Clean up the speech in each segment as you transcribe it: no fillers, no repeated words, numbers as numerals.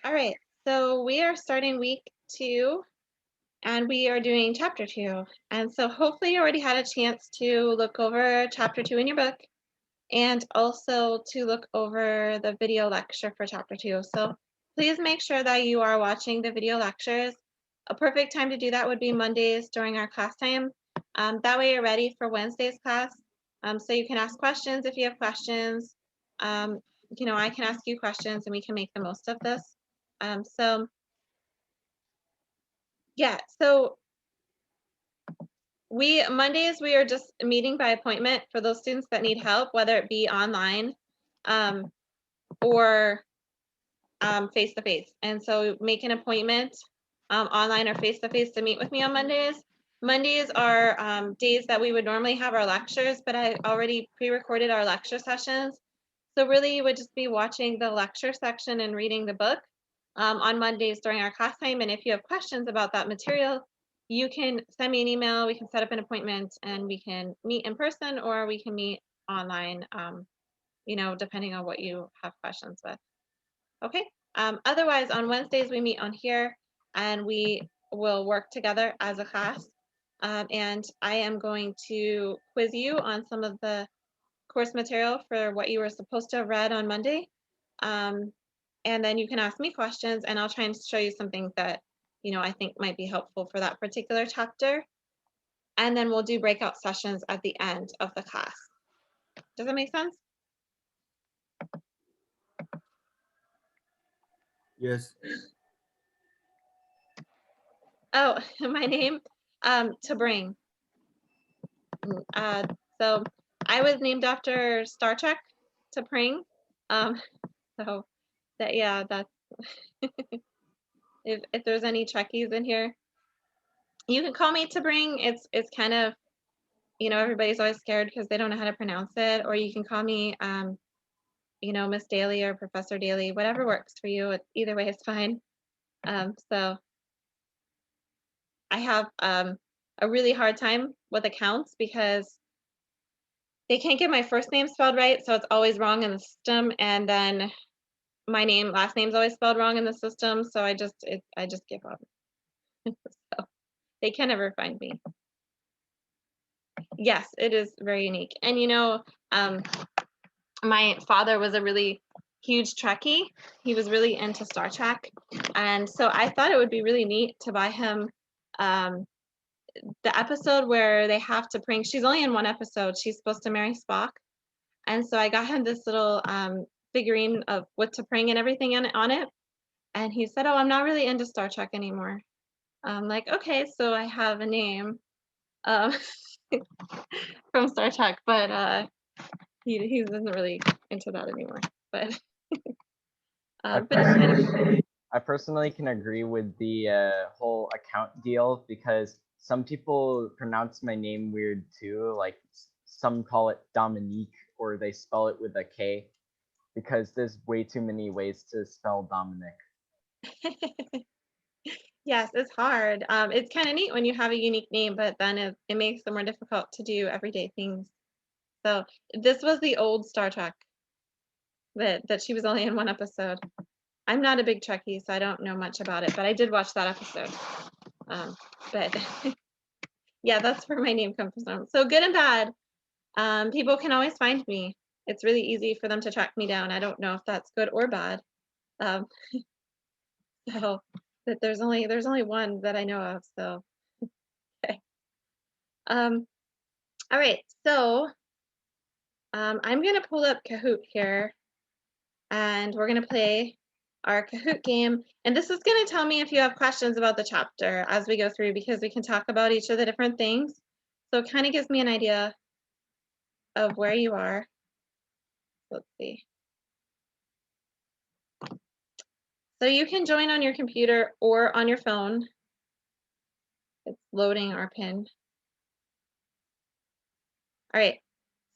All right, so we are starting week 2 and we are doing chapter 2. And so hopefully you already had a chance to look over chapter 2 in your book and also to look over the video lecture for chapter 2. So please make sure that you are watching the video lectures. A perfect time to do that would be Mondays during our class time. That way you're ready for Wednesday's class. So you can ask questions if you have questions. I can ask you questions and we can make the most of this. So Mondays we are just meeting by appointment for those students that need help, whether it be online or face to face. And so make an appointment online or face to face to meet with me on Mondays. Mondays are days that we would normally have our lectures, but I already pre-recorded our lecture sessions. So really you would just be watching the lecture section and reading the book on Mondays during our class time. And if you have questions about that material, you can send me an email, we can set up an appointment and we can meet in person or we can meet online, depending on what you have questions with. Okay, otherwise on Wednesdays we meet on here and we will work together as a class. And I am going to quiz you on some of the course material for what you were supposed to have read on Monday. And then you can ask me questions and I'll try and show you something that, I think might be helpful for that particular chapter. And then we'll do breakout sessions at the end of the class. Does that make sense? Yes. Oh, my name, to bring. So I was named after Star Trek, to bring. So that, yeah, that's, if there's any Trekkies in here, you can call me to bring. It's kind of, everybody's always scared because they don't know how to pronounce it, or you can call me, Miss Daly or Professor Daly, whatever works for you. Either way is fine. So I have a really hard time with accounts because they can't get my first name spelled right, so it's always wrong in the system, and then my last name's always spelled wrong in the system, so I just give up. So they can never find me. Yes, it is very unique. And my father was a really huge Trekkie. He was really into Star Trek. And so I thought it would be really neat to buy him the episode where they have to prank. She's only in one episode. She's supposed to marry Spock. And so I got him this little figurine of what to prank and everything on it. And he said, "Oh, I'm not really into Star Trek anymore." I'm like, okay, so I have a name from Star Trek, but he isn't really into that anymore. But I personally can agree with the whole account deal because some people pronounce my name weird too. Like some call it Dominique or they spell it with a K because there's way too many ways to spell Dominic. Yes, it's hard. It's kind of neat when you have a unique name, but then it makes it more difficult to do everyday things. So this was the old Star Trek that she was only in one episode. I'm not a big Trekkie, so I don't know much about it, but I did watch that episode. But yeah, that's where my name comes from. So good and bad. People can always find me. It's really easy for them to track me down. I don't know if that's good or bad. So that there's only one that I know of. So okay. All right. So I'm gonna pull up Kahoot here, and we're gonna play our Kahoot game. And this is gonna tell me if you have questions about the chapter as we go through, because we can talk about each of the different things. So it kind of gives me an idea of where you are. Let's see. So you can join on your computer or on your phone. It's loading our pin. All right.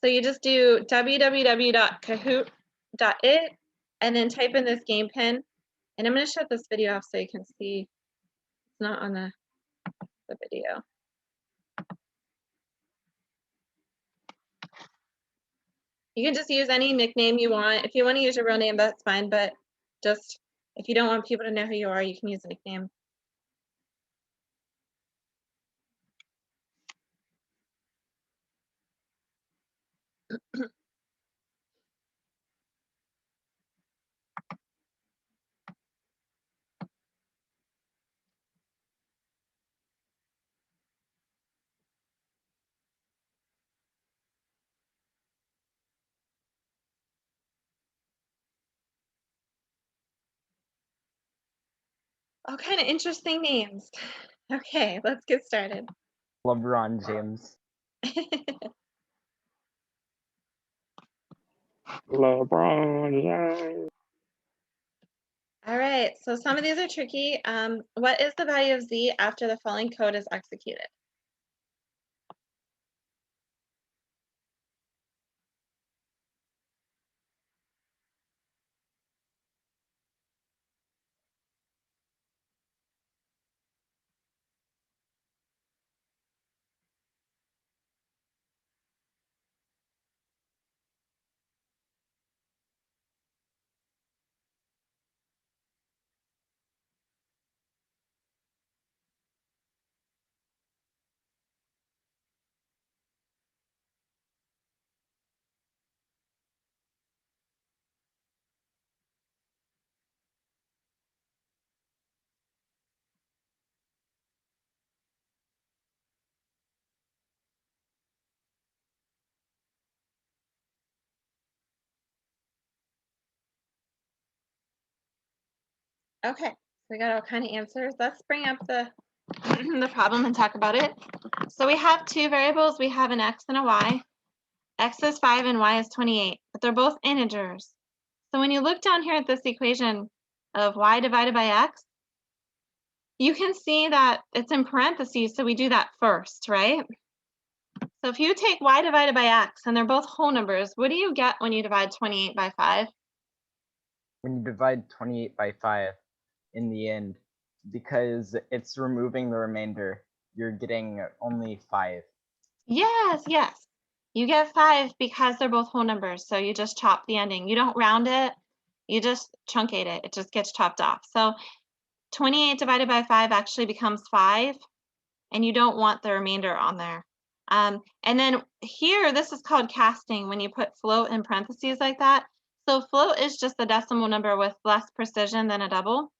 So you just do www.kahoot.it and then type in this game pin. And I'm going to shut this video off so you can see it's not on the video. You can just use any nickname you want. If you want to use your real name, that's fine, but just If you don't want people to know who you are, you can use a nickname. All kind of interesting names. Okay, let's get started. LeBron James. LeBron James. All right, so some of these are tricky. What is the value of z after the following code is executed? Okay, so we got all kind of answers. Let's bring up the the problem and talk about it. So we have two variables. We have an x and a y. X is 5 and y is 28, but they're both integers. So when you look down here at this equation of y divided by x, you can see that it's in parentheses, so we do that first, right? So if you take y divided by x, and they're both whole numbers, what do you get when you divide 28 by 5? When you divide 28 by 5 in the end, because it's removing the remainder, you're getting only 5. Yes, yes. You get 5 because they're both whole numbers, so you just chop the ending. You don't round it, you just truncate it. It just gets chopped off. So 28 divided by 5 actually becomes 5, and you don't want the remainder on there. And then here, this is called casting when you put float in parentheses like that. So float is just a decimal number with less precision than a double.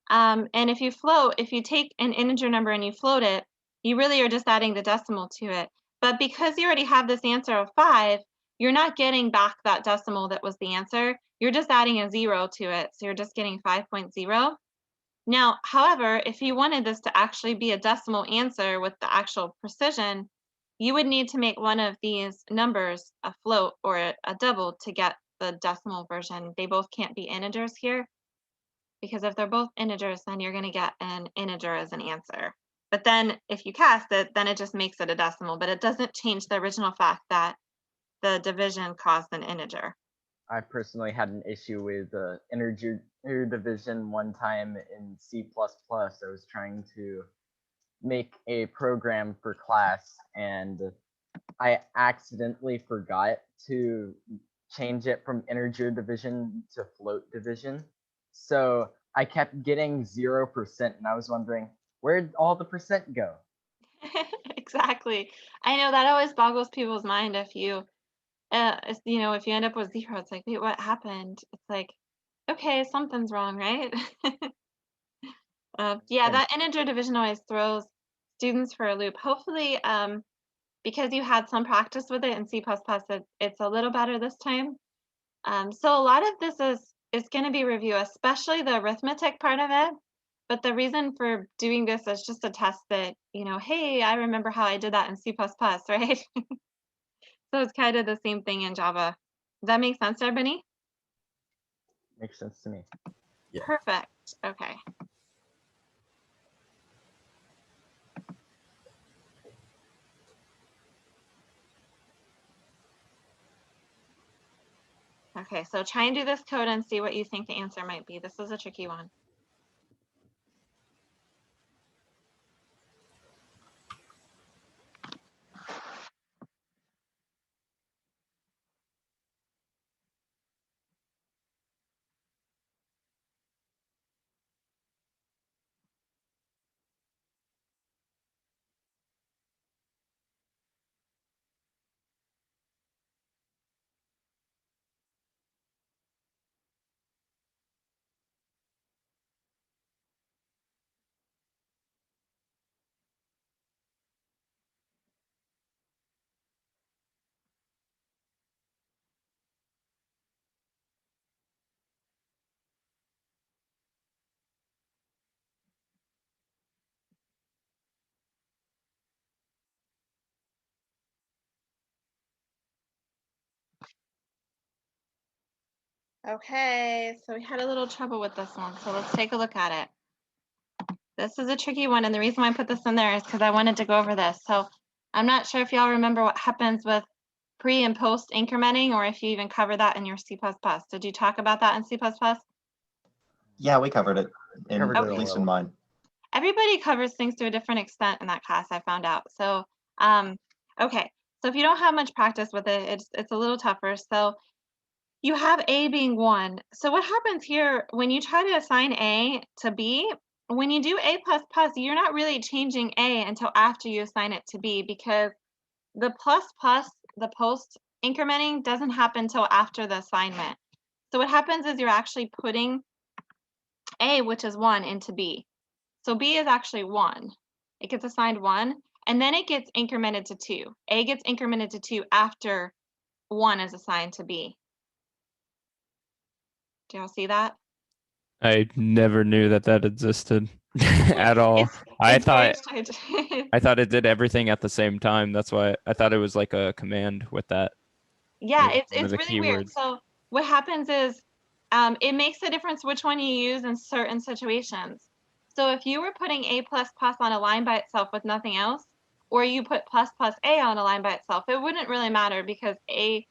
And if you take an integer number and you float it, you really are just adding the decimal to it. But because you already have this answer of 5, you're not getting back that decimal that was the answer. You're just adding a 0 to it. So you're just getting 5.0. Now, however, if you wanted this to actually be a decimal answer with the actual precision, you would need to make one of these numbers a float or a double to get the decimal version. They both can't be integers here, because if they're both integers, then you're going to get an integer as an answer. But then if you cast it, then it just makes it a decimal, but it doesn't change the original fact that the division caused an integer. I personally had an issue with integer division one time in C++. I was trying to make a program for class, and I accidentally forgot to change it from integer division to float division. So I kept getting 0%, and I was wondering, where'd all the percent go? Exactly. I know that always boggles people's mind if you if you end up with 0, it's like, wait, what happened? It's like, okay, something's wrong, right? Yeah, And that integer division always throws students for a loop. Hopefully, because you had some practice with it in C++, it's a little better this time. So a lot of this is going to be review, especially the arithmetic part of it. But the reason for doing this is just to test that, hey, I remember how I did that in C++, right? So it's kind of the same thing in Java. Does that make sense, everybody? makes sense to me. Yeah. Perfect. Okay. Okay, so try and do this code and see what you think the answer might be. This is a tricky one. Okay, so we had a little trouble with this one, so let's take a look at it. This is a tricky one, and the reason why I put this in there is because I wanted to go over this. So I'm not sure if y'all remember what happens with pre and post incrementing, or if you even cover that in your C++. Did you talk about that in C++? Yeah, we covered it, Covered it at a least in little. mine. Everybody covers things to a different extent in that class, I found out. So, okay. So if you don't have much practice with it, it's a little tougher. So you have A being 1. So what happens here when you try to assign A to B, when you do A++, you're not really changing A until after you assign it to B, because the plus, the post incrementing doesn't happen until after the assignment. So what happens is you're actually putting A, which is 1, into B. So B is actually 1. It gets assigned 1, and then it gets incremented to 2. A gets incremented to 2 after 1 is assigned to B. Do y'all see that? I never knew that that existed at all. It's very strange. I thought it did everything at the same time. That's why I thought it was like a command with that. Yeah, It was one of it's the really weird. keywords. So what happens is it makes a difference which one you use in certain situations. So if you were putting A++ on a line by itself with nothing else, or you put plus A on a line by itself, it wouldn't really matter, because A++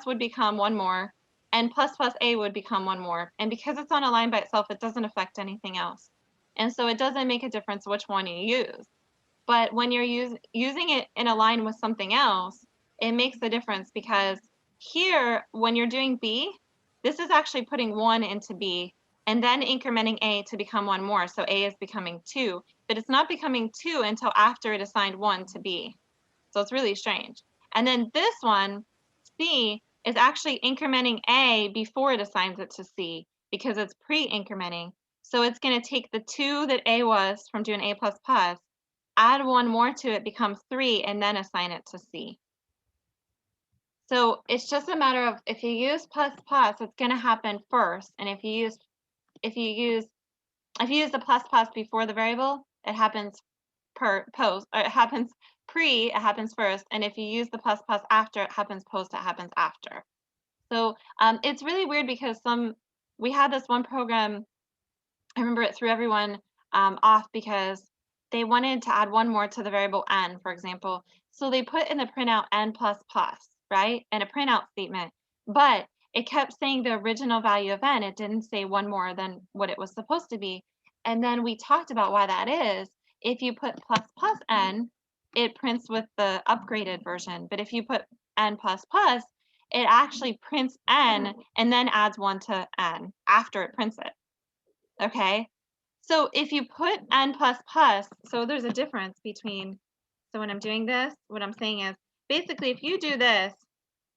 would become 1 more, and plus A would become 1 more. And because it's on a line by itself, it doesn't affect anything else. And so it doesn't make a difference which one you use. But when you're using it in a line with something else, it makes a difference, because here, when you're doing B, this is actually putting 1 into B and then incrementing A to become 1 more. So A is becoming 2, but it's not becoming 2 until after it assigned 1 to B. So it's really strange. And then this one, C, is actually incrementing A before it assigns it to C, because it's pre-incrementing. So it's going to take the 2 that A was from doing A++, add 1 more to it, become 3, and then assign it to C. So it's just a matter of, if you use plus, it's going to happen first, and if you use the plus before the variable, it happens post, or it happens pre, it happens first, and if you use the plus after, it happens post, it happens after. So it's really weird, because we had this one program, I remember it threw everyone off, because they wanted to add 1 more to the variable n, for example. So they put in the printout n++, right? And a printout statement. But it kept saying the original value of n. It didn't say 1 more than what it was supposed to be. And then we talked about why that is. If you put plus n, it prints with the upgraded version. But if you put n++, it actually prints n and then adds 1 to n after it prints it. Okay, so if you put n++, so there's a difference between, so when I'm doing this, what I'm saying is, basically, if you do this,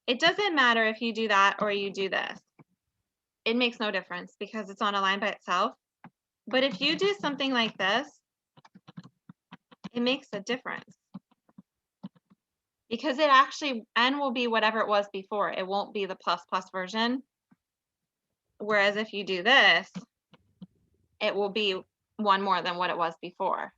it doesn't matter if you do that or you do this. It makes no difference, because it's on a line by itself. But if you do something like this, it makes a difference, because it actually, n will be whatever it was before. It won't be the plus version. Whereas if you do this, it will be 1 more than what it was before.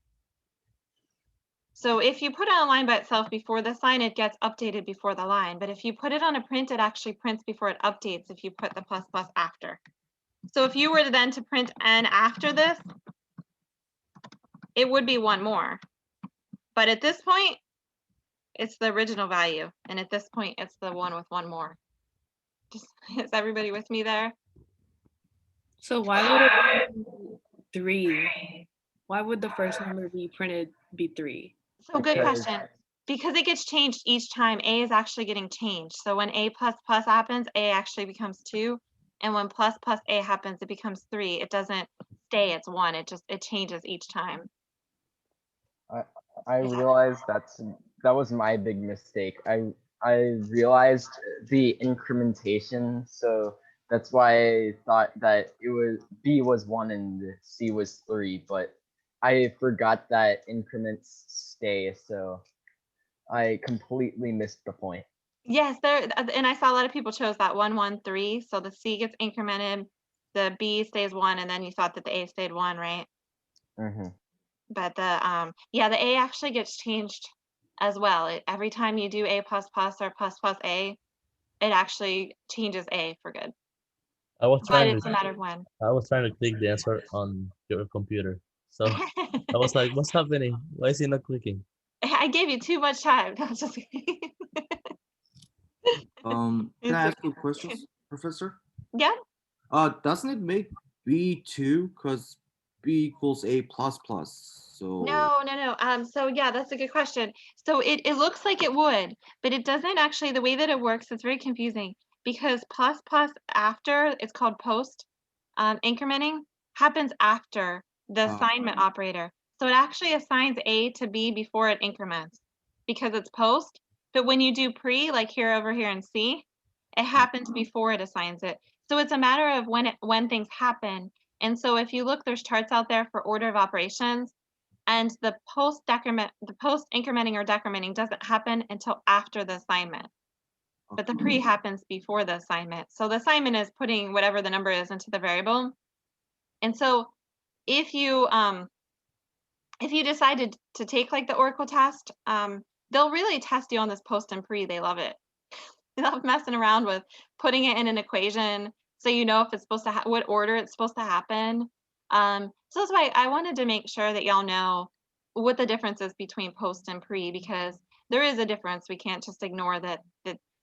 So if you put it on a line by itself before the sign, it gets updated before the line. But if you put it on a print, it actually prints before it updates if you put the plus after. So if you were to then to print n after this, it would be 1 more. But at this point, it's the original value. And at this point, it's the one with 1 more. Is everybody with me there? So why would it be 3? Why would the first number be printed be 3? So good Because- question. Because it gets changed each time. A is actually getting changed. So when A++ happens, A actually becomes 2. And when plus A happens, it becomes 3. It doesn't stay, it's 1. It changes each time. I realized that was my big mistake. I realized the incrementation, so that's why I thought that it was B was 1 and C was 3, but I forgot that increments stay, so I completely missed the point. Yes, and I saw a lot of people chose that 1, 1, 3. So the C gets incremented, the B stays 1, and then you thought that the A stayed 1, right? Mm-hmm. But the A actually gets changed as well. Every time you do A++ or plus A, it actually changes A for good. I was but trying it's a to matter of when. click the answer on your computer. So I was like, what's happening? Why is it not clicking? I gave you too much time. No, just kidding. Can It's I ask you okay. questions, Professor? Yeah. Doesn't it make B2 because B equals A plus plus? So No. So yeah, that's a good question. So it looks like it would, but it doesn't actually. The way that it works, it's very confusing because plus plus after, it's called post incrementing, happens after the assignment operator. So it actually assigns A to B before it increments because it's post. But when you do pre, like here over here in C, it happens before it assigns it. So it's a matter of when things happen. And so if you look, there's charts out there for order of operations. And the post incrementing or decrementing doesn't happen until after the assignment, but the pre happens before the assignment. So the assignment is putting whatever the number is into the variable. And so if you decided to take like the Oracle test, they'll really test you on this post and pre. They love it. They love messing around with putting it in an equation so you know if it's supposed to what order it's supposed to happen. So that's why I wanted to make sure that y'all know what the difference is between post and pre, because there is a difference. We can't just ignore that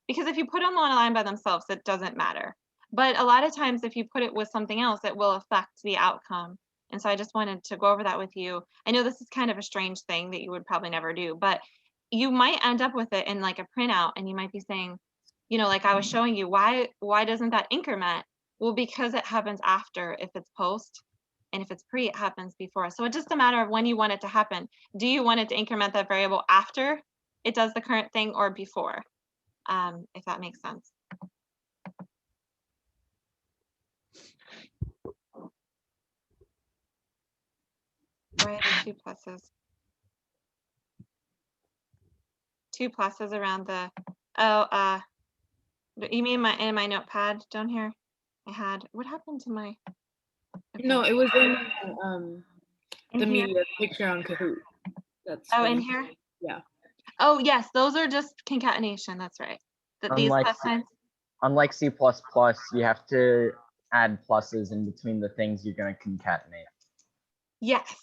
because if you put them on a line by themselves, it doesn't matter. But a lot of times if you put it with something else, it will affect the outcome. And so I just wanted to go over that with you. I know this is kind of a strange thing that you would probably never do, but you might end up with it in like a printout and you might be saying, like I was showing you, why doesn't that increment? Well, because it happens after if it's post, and if it's pre, it happens before. So it's just a matter of when you want it to happen. Do you want it to increment that variable after it does the current thing or before? If that makes sense. Why are there two pluses? Two pluses around the, you mean in my notepad down here? I had, what happened to my? Okay. No, it was in In the here? media picture on Kahoot. That's Oh, what in you- here? Yeah. Oh, yes, those are just concatenation. That's right. These Unlike plus signs. Unlike C++, you have to add pluses in between the things you're going to concatenate. Yes.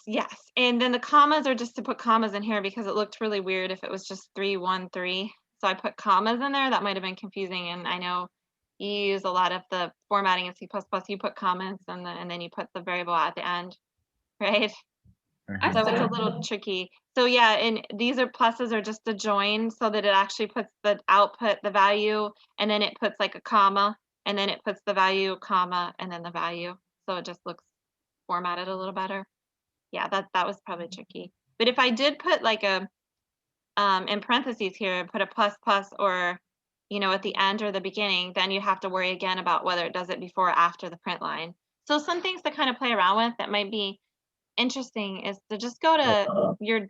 And then the commas are just to put commas in here because it looked really weird if it was just 3, 1, 3. So I put commas in there. That might have been confusing. And I know you use a lot of the formatting in C++. You put comments and then you put the variable at the end, right? So it's a little tricky. So yeah, and these pluses are just a join so that it actually puts the output, the value, and then it puts like a comma, and then it puts the value, comma, and then the value. So it just looks formatted a little better. Yeah, that was probably tricky. But if I did put like a in parentheses here, put a plus plus or at the end or the beginning, then you have to worry again about whether it does it before or after the print line. So some things to kind of play around with that might be interesting is to just go to your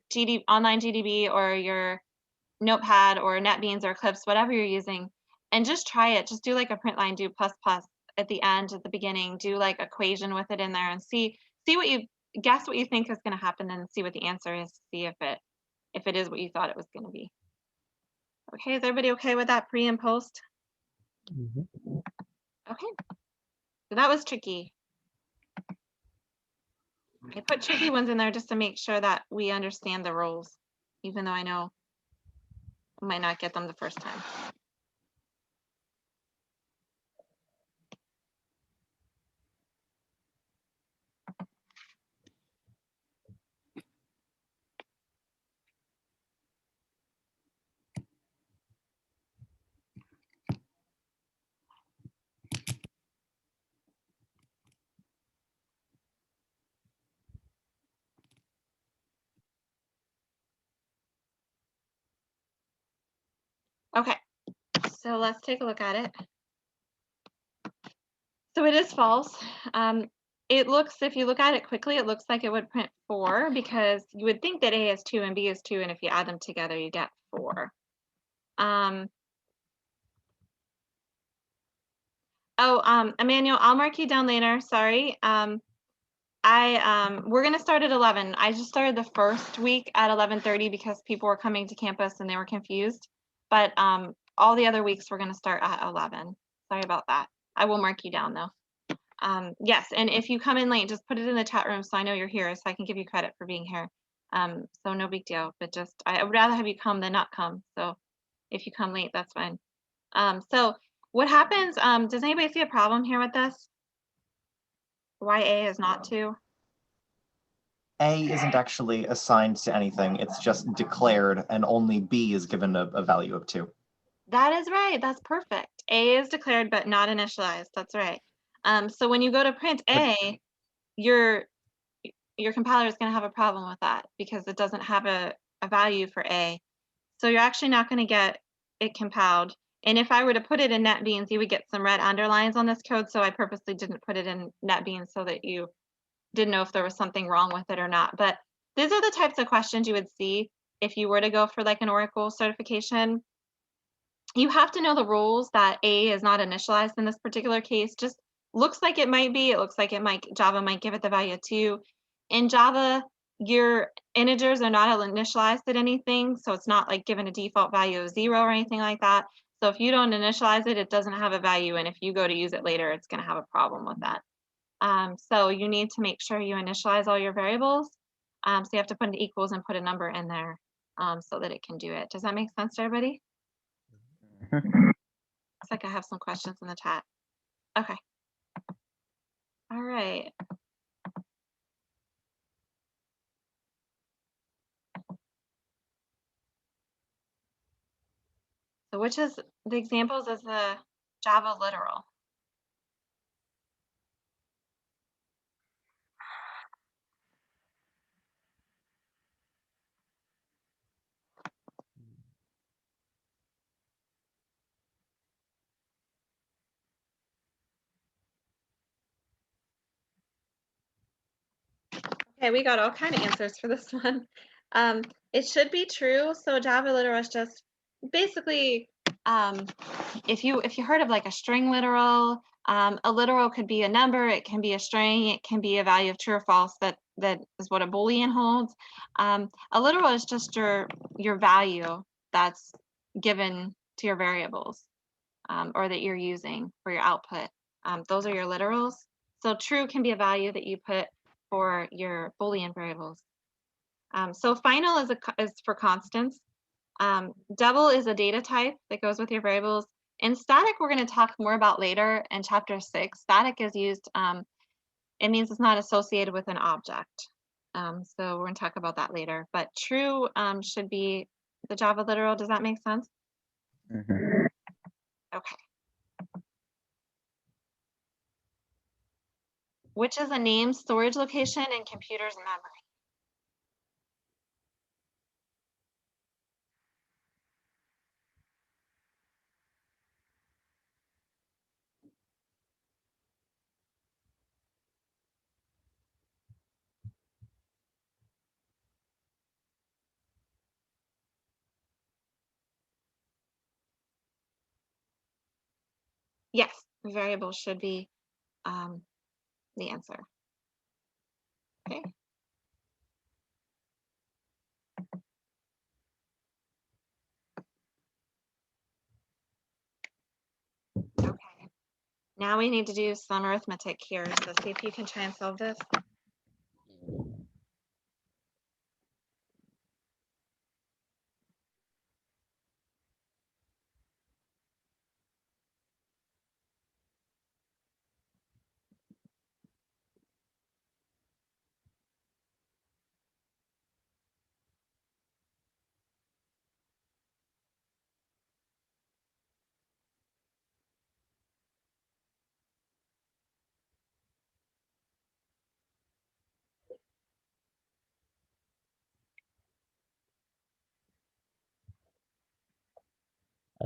online GDB or your Notepad or NetBeans or Eclipse, whatever you're using, and just try it. Just do like a print line, do plus plus at the end, at the beginning, do like equation with it in there and see what you guess what you think is going to happen and see what the answer is to see if it is what you thought it was going to be. Okay, is everybody okay with that pre and post? Mhm. Okay, so that was tricky. I put tricky ones in there just to make sure that we understand the rules, even though I know I might not get them the first time. Okay, so let's take a look at it. So it is false. It looks, if you look at it quickly, it looks like it would print 4 because you would think that A is 2 and B is 2, and if you add them together, you get 4. Emmanuel, I'll mark you down later. Sorry. We're gonna start at 11. I just started the first week at 11:30 because people were coming to campus and they were confused. But all the other weeks we're gonna start at 11. Sorry about that. I will mark you down though. Yes, and if you come in late, just put it in the chat room so I know you're here, so I can give you credit for being here. So no big deal, but just I would rather have you come than not come. So if you come late, that's fine. So what happens? Does anybody see a problem here with this? Why A is not 2? A isn't actually assigned to anything. It's just declared, and only B is given a value of 2. That is right. That's perfect. A is declared but not initialized. That's right. So when you go to print A, your compiler is going to have a problem with that because it doesn't have a value for A. So you're actually not going to get it compiled. And if I were to put it in NetBeans, you would get some red underlines on this code. So I purposely didn't put it in NetBeans so that you didn't know if there was something wrong with it or not. But these are the types of questions you would see if you were to go for like an Oracle certification. You have to know the rules that A is not initialized in this particular case. Just looks like it might be. It looks like it might, Java might give it the value of 2. In Java, your integers are not initialized at anything. So it's not like given a default value of 0 or anything like that. So if you don't initialize it, it doesn't have a value. And if you go to use it later, it's going to have a problem with that. So you need to make sure you initialize all your variables. So you have to put an equals and put a number in there so that it can do it. Does that make sense to everybody? Looks like I have some questions in the chat. Okay. All right. So which is the examples is the Java literal? Okay, we got all kind of answers for this one. It should be true. So Java literal is just basically if you heard of like a string literal, a literal could be a number, it can be a string, it can be a value of true or false. That is what a Boolean holds. A literal is just your value that's given to your variables or that you're using for your output. Those are your literals. So true can be a value that you put for your Boolean variables. So final is for constants. Double is a data type that goes with your variables. And static, we're going to talk more about later in chapter 6. Static is used, it means it's not associated with an object. So we're going to talk about that later. But true should be the Java literal. Does that make sense? Okay. Which is a named storage location in computer's memory? Yes, variable should be the answer. Okay. Okay. Now we need to do some arithmetic here. So see if you can try and solve this.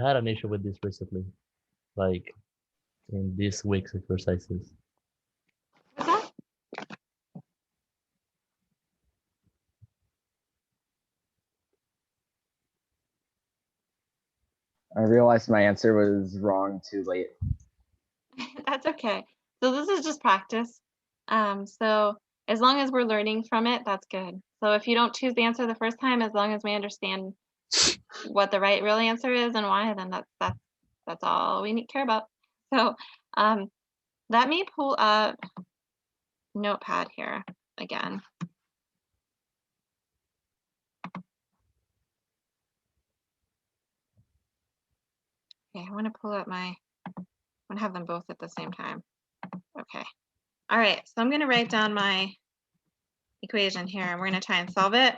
I had an issue with this recently, like in this week's exercises. What's that? I realized my answer was wrong too late. That's okay. So this is just practice. So as long as we're learning from it, that's good. So if you don't choose the answer the first time, as long as we understand what the real answer is and why, then that's all we care about. So Let me pull up Notepad here again. Okay, I want to pull up I'm gonna have them both at the same time. Okay. All right, so I'm gonna write down my equation here and we're gonna try and solve it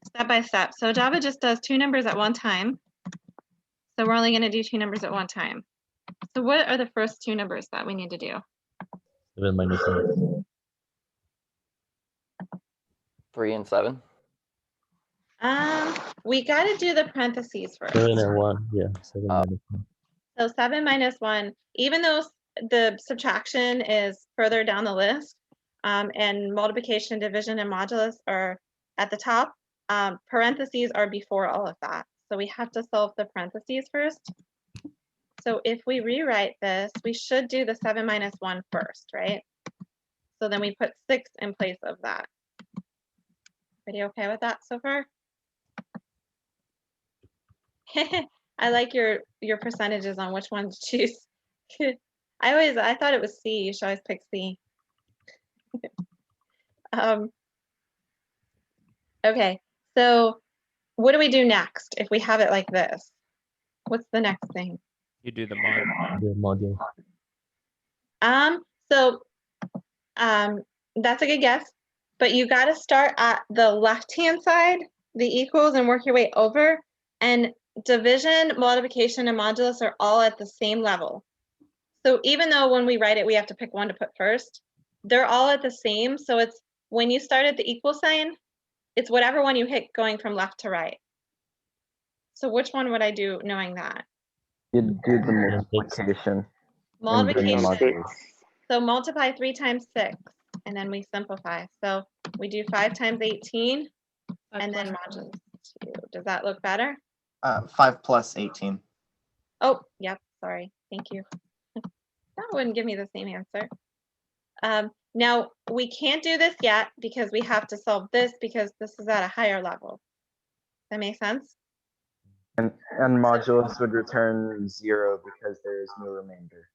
step by step. So Java just does two numbers at one time. So we're only gonna do two numbers at one time. So what are the first two numbers that we need to do? 7 minus 1. 3 and 7. We gotta do the parentheses first. 7 and 1. Yeah, 7 minus 1. So 7 minus 1, even though the subtraction is further down the list, and multiplication, division, and modulus are at the top, parentheses are before all of that. So we have to solve the parentheses first. So if we rewrite this, we should do the 7 minus 1 first, right? So then we put 6 in place of that. Everybody okay with that so far? I like your percentages on which one to choose. I thought it was C. You should always pick C. Okay, so what do we do next if we have it like this? What's the next thing? You do the mod. The module. So that's a good guess, but you got to start at the left-hand side, the equals, and work your way over. And division, multiplication, and modulus are all at the same level. So even though when we write it, we have to pick one to put first, they're all at the same. So it's when you start at the equal sign, it's whatever one you hit going from left to right. So which one would I do knowing that? You'd do the multiplication. Multiplication. So multiply 3 times 6, and then we simplify. So we do 5 times 18, and then modulus 2. Does that look better? 5 plus 18. Oh, yep, sorry, thank you. That wouldn't give me the same answer. Now, we can't do this yet because we have to solve this because this is at a higher level. Does that make sense? And modulus would return 0 because there is no remainder.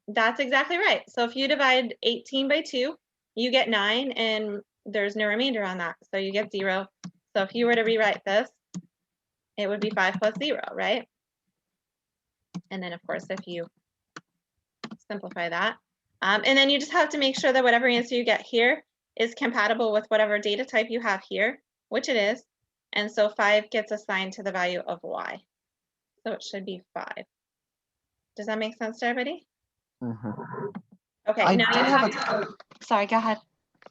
That's exactly right. So if you divide 18 by 2, you get 9, and there's no remainder on that. So you get 0. So if you were to rewrite this, it would be 5 plus 0, right? And then, of course, if you simplify that, and then you just have to make sure that whatever answer you get here is compatible with whatever data type you have here, which it is. And so 5 gets assigned to the value of y. So it should be 5. Does that make sense to everybody? Mm-hmm. Okay, now you have sorry, go ahead.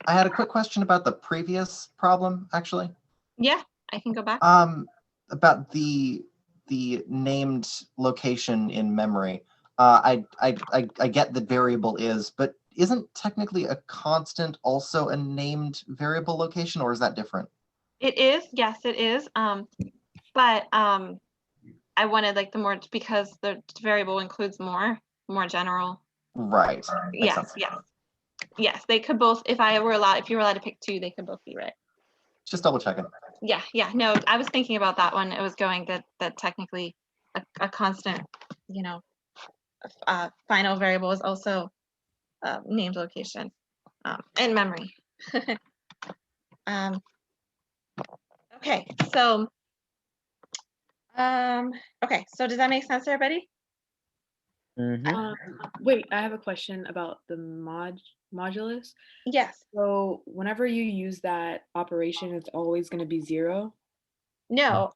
I had a quick question about the previous problem, actually. Yeah, I can go back. About the named location in memory. I get that variable is, but isn't technically a constant also a named variable location, or is that different? It is, yes, it is. But I wanted like the more, because the variable includes more general. Right. Makes Yes, sense. yes, they could both. If you were allowed to pick 2, they could both be right. Just double checking. Yeah. No, I was thinking about that one. It was going that technically a constant, final variable is also named location in memory. Okay, so so does that make sense to everybody? Mm-hmm. Wait, I have a question about the modulus. Yes. So whenever you use that operation, it's always going to be 0. No,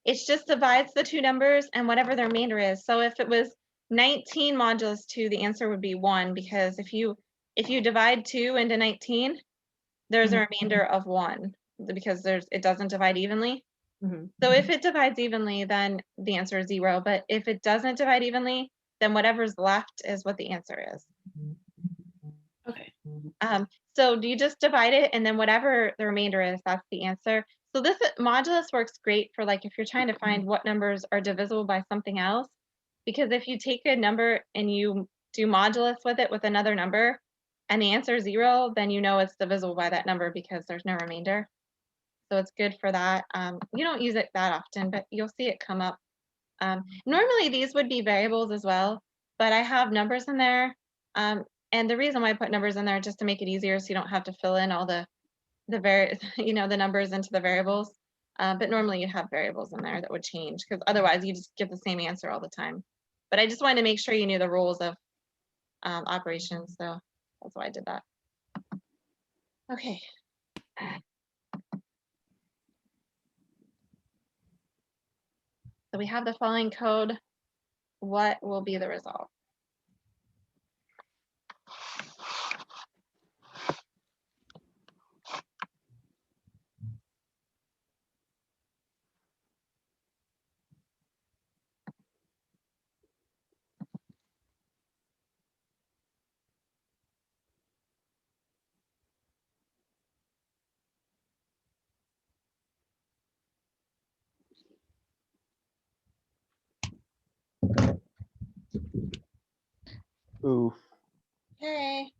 it just divides the two numbers and whatever the remainder is. So if it was 19 modulus 2, the answer would be 1, because if you divide 2 into 19, there's a remainder of 1 because it doesn't divide evenly. So if it divides evenly, then the answer is 0. But if it doesn't divide evenly, then whatever's left is what the answer is. Okay. So do you just divide it, and then whatever the remainder is, that's the answer. So this modulus works great for like if you're trying to find what numbers are divisible by something else, because if you take a number and you do modulus with it with another number and the answer is 0, then you know it's divisible by that number because there's no remainder. So it's good for that. You don't use it that often, but you'll see it come up. Normally these would be variables as well, but I have numbers in there And the reason why I put numbers in there just to make it easier so you don't have to fill in all the the numbers into the variables. But normally you have variables in there that would change because otherwise you just get the same answer all the time. But I just wanted to make sure you knew the rules of operations, so that's why I did that. Okay. So we have the following code. What will be the result? Oof. Okay.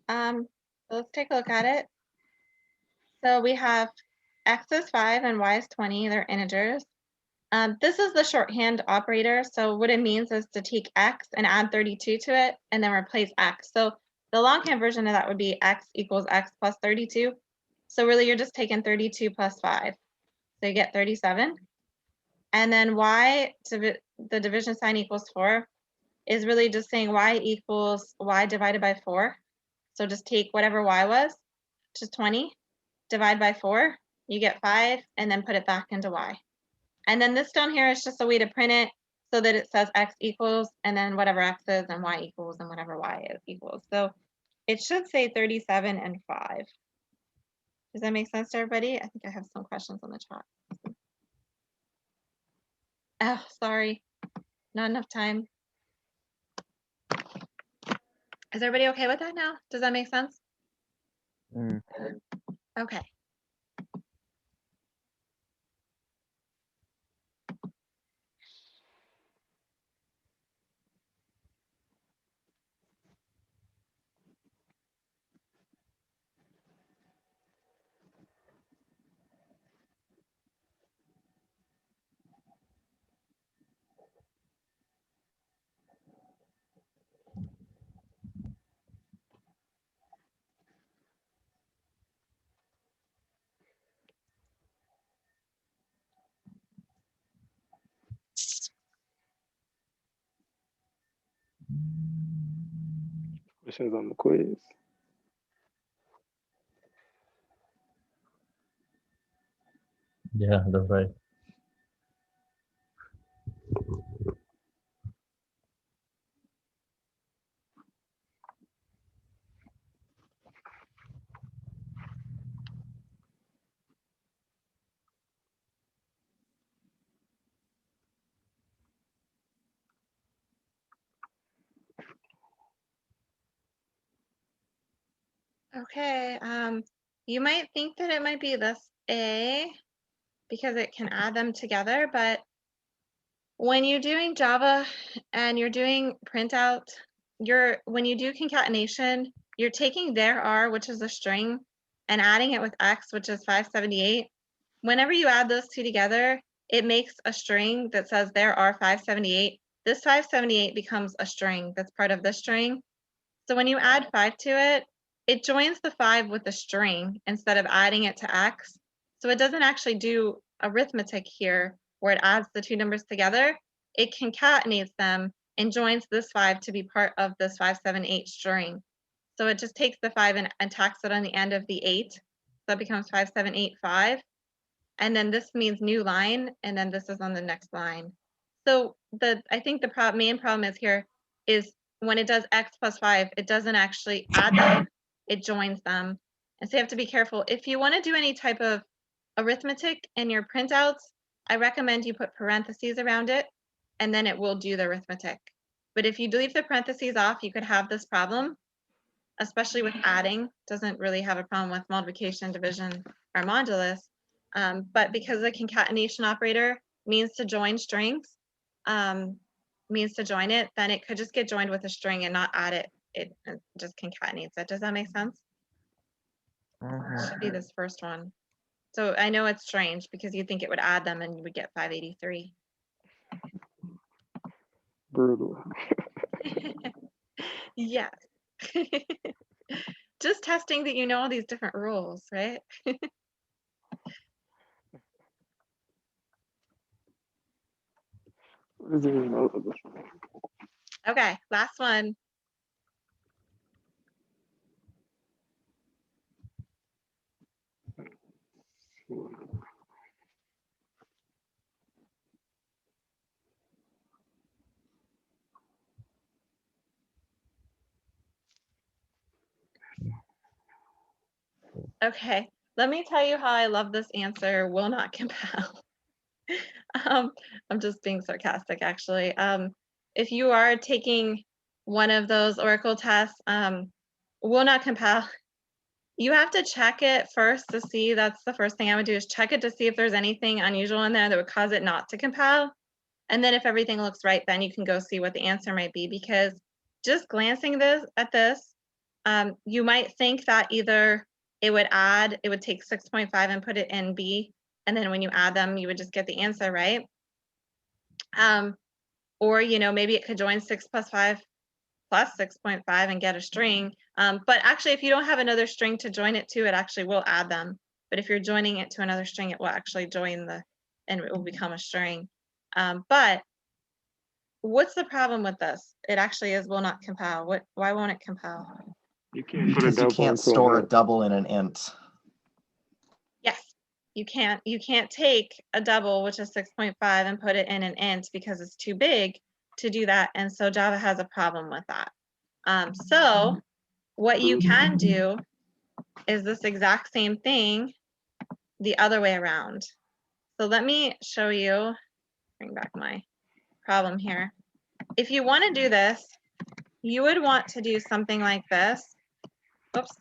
So let's take a look at it. So we have x is 5 and y is 20. They're integers. This is the shorthand operator. So what it means is to take x and add 32 to it and then replace x. So the longhand version of that would be x equals x plus 32. So really you're just taking 32 plus 5. So you get 37. And then y, the division sign equals 4, is really just saying y equals y divided by 4. So just take whatever y was, which is 20, divide by 4, you get 5, and then put it back into y. And then this down here is just a way to print it so that it says x equals, and then whatever x is, and y equals, and whatever y is equals. So it should say 37 and 5. Does that make sense to everybody? I think I have some questions on the chat. Oh, sorry. Not enough time. Is everybody okay with that now? Does that make sense? Mm. Okay. Questions on the quiz. Yeah, that's right. Okay. You might think that it might be this A because it can add them together, but when you're doing Java and you're doing printout, when you do concatenation, you're taking there are, which is a string, and adding it with x, which is 578. Whenever you add those two together, it makes a string that says there are 578. This 578 becomes a string that's part of this string. So when you add 5 to it, it joins the 5 with the string instead of adding it to x. So it doesn't actually do arithmetic here where it adds the two numbers together. It concatenates them and joins this 5 to be part of this 578 string. So it just takes the 5 and tacks it on the end of the 8. So that becomes 5785. And then this means new line, and then this is on the next line. So I think the main problem is here is when it does x plus 5, it doesn't actually add them, it joins them. And so you have to be careful. If you want to do any type of arithmetic in your printouts, I recommend you put parentheses around it, and then it will do the arithmetic. But if you leave the parentheses off, you could have this problem, especially with adding. Doesn't really have a problem with multiplication, division, or modulus. But because the concatenation operator means to join strings, means to join it, then it could just get joined with a string and not add it. It just concatenates it. Does that make sense? Should be this first one. So I know it's strange because you think it would add them and you would get 583. Brutal. Yes. Just testing that you know all these different rules, right? What is the remote of this one? Okay, last one. Okay, let me tell you how I love this answer, will not compel. Um, I'm just being sarcastic, actually. If you are taking one of those Oracle tests, will not compel, you have to check it first to see. That's the first thing I would do, is check it to see if there's anything unusual in there that would cause it not to compel. And then if everything looks right, then you can go see what the answer might be, because just glancing at this, you might think that either it would take 6.5 and put it in B, and then when you add them, you would just get the answer, right? Or, maybe it could join 6 plus 5 plus 6.5 and get a string. But actually, if you don't have another string to join it to, it actually will add them. But if you're joining it to another string, it will actually join and it will become a string. But what's the problem with this? It actually will not compile. Why won't it compile? You can't put a Because you double can't into store an a int. double in an int. Yes, you can't. You can't take a double, which is 6.5, and put it in an int because it's too big to do that. And so Java has a problem with that. So what you can do is this exact same thing the other way around. So let me show you, bring back my problem here. If you want to do this, you would want to do something like this. Oops,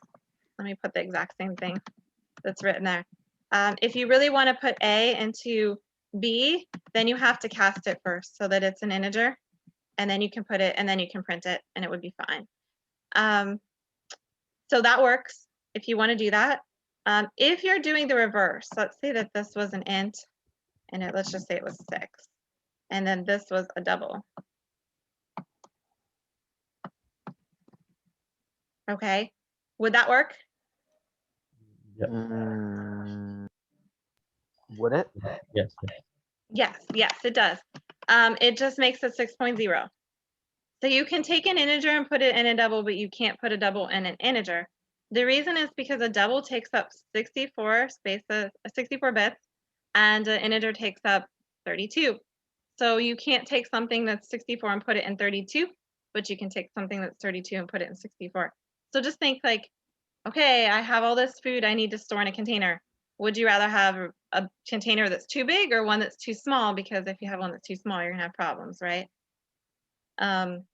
let me put the exact same thing that's written there. If you really want to put A into B, then you have to cast it first so that it's an integer, and then you can put it, and then you can print it, and it would be fine. So that works if you want to do that. If you're doing the reverse, let's say that this was an int, and let's just say it was 6, and then this was a double. Okay, would that work? Yep. Would it? Yes. Yes, it does. It just makes it 6.0. So you can take an integer and put it in a double, but you can't put a double in an integer. The reason is because a double takes up 64 bits, and an integer takes up 32. So you can't take something that's 64 and put it in 32, but you can take something that's 32 and put it in 64. So just think like, okay, I have all this food I need to store in a container. Would you rather have a container that's too big or one that's too small? Because if you have one that's too small, you're gonna have problems, right?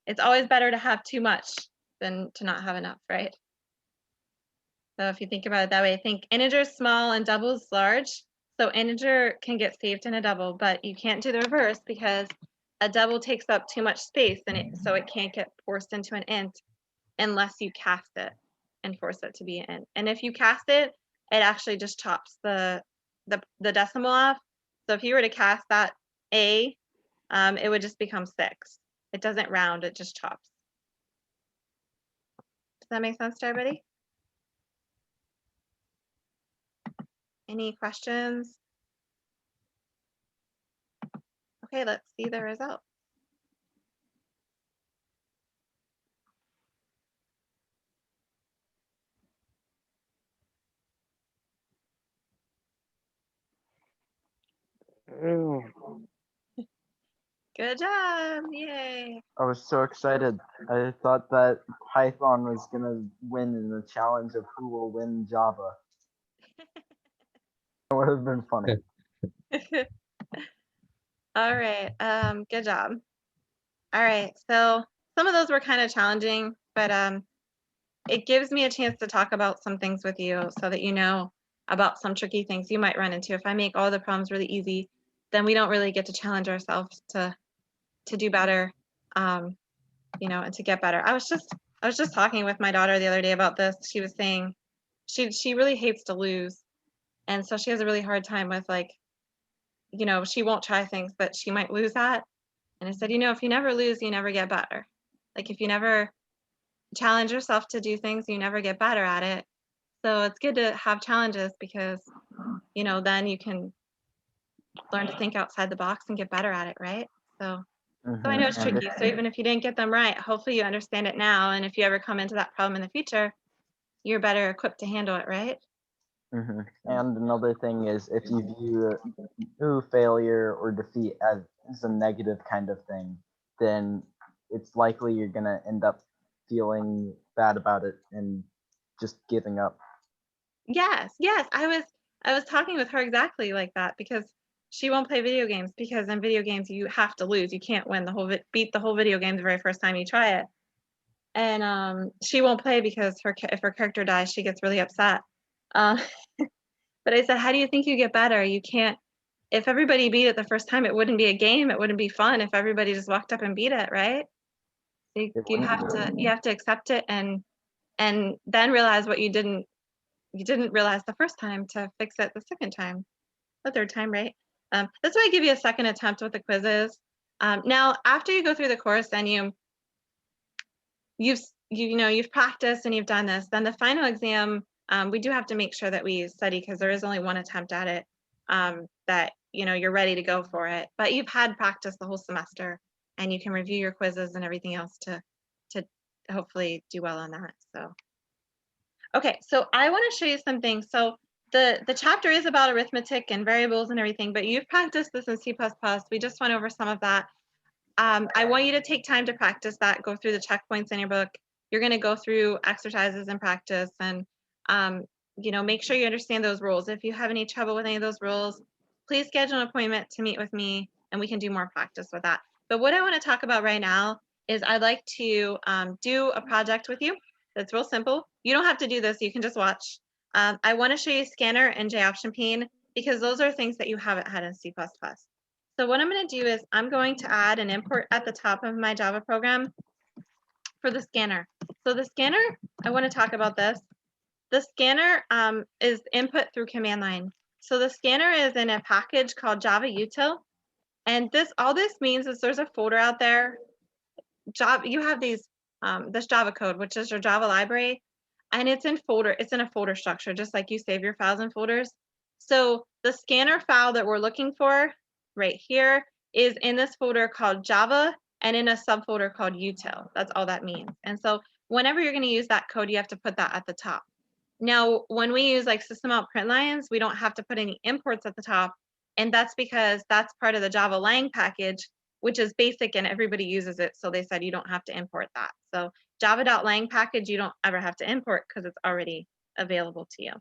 It's always better to have too much than to not have enough, right? So if you think about it that way, think integer small and doubles large. So integer can get saved in a double, but you can't do the reverse because a double takes up too much space, and so it can't get forced into an int unless you cast it and force it to be an int. And if you cast it, it actually just chops the decimal off. So if you were to cast that A, it would just become 6. It doesn't round, it just chops. Does that make sense to everybody? Any questions? Okay, let's see the result. Oh, Good job, yay. I was so excited. I thought that Python was gonna win in the challenge of who will win Java. It would have been funny. All right, good job. All right, so some of those were kind of challenging, but it gives me a chance to talk about some things with you so that you know about some tricky things you might run into. If I make all the problems really easy, then we don't really get to challenge ourselves to do better, and to get better. I was just talking with my daughter the other day about this. She was saying she really hates to lose, and so she has a really hard time with she won't try things, but she might lose that. And I said, if you never lose, you never get better. Like if you never challenge yourself to do things, you never get better at it. So it's good to have challenges because, you know, then you can learn to think outside the box and get better at it, right? So I know it's And tricky. So even if you didn't get them right, hopefully you understand it now. And if you ever come into that problem in the future, you're better equipped to handle it, right? And another thing is if you view failure or defeat as a negative kind of thing, then it's likely you're gonna end up feeling bad about it and just giving up. Yes, yes. I was talking with her exactly like that because she won't play video games because in video games you have to lose. You can't win the whole beat the whole video game the very first time you try it. And she won't play because if her character dies, she gets really upset. Uh, but I said, how do you think you get better? You can't. If everybody beat it the first time, it wouldn't be a game. It wouldn't be fun if everybody just walked up and beat it, right? So It you wouldn't be. have to accept it and then realize what you didn't realize the first time to fix it the second time, the third time, right? That's why I give you a second attempt with the quizzes. Now, after you go through the course and you've practiced and you've done this, then the final exam, we do have to make sure that we study because there is only one attempt at it, that you're ready to go for it. But you've had practice the whole semester and you can review your quizzes and everything else to hopefully do well on that. So okay, so I want to show you something. So the chapter is about arithmetic and variables and everything, but you've practiced this in C++. We just went over some of that. I want you to take time to practice that, go through the checkpoints in your book. You're going to go through exercises and practice and, make sure you understand those rules. If you have any trouble with any of those rules, please schedule an appointment to meet with me and we can do more practice with that. But what I want to talk about right now is I'd like to do a project with you that's real simple. You don't have to do this, you can just watch. I want to show you scanner and JOption pane because those are things that you haven't had in C++. So what I'm going to do is I'm going to add an import at the top of my Java program for the scanner. So the scanner, I want to talk about this. The scanner is input through command line. So the scanner is in a package called Java Util. And all this means is there's a folder out there. You have this Java code, which is your Java library, and it's in a folder structure, just like you save your files in folders. So the scanner file that we're looking for right here is in this folder called Java and in a subfolder called util. That's all that means. And so whenever you're going to use that code, you have to put that at the top. Now, when we use like system out print lines, we don't have to put any imports at the top. And that's because that's part of the Java lang package, which is basic and everybody uses it. So they said you don't have to import that. So java.lang package, you don't ever have to import because it's already available to you.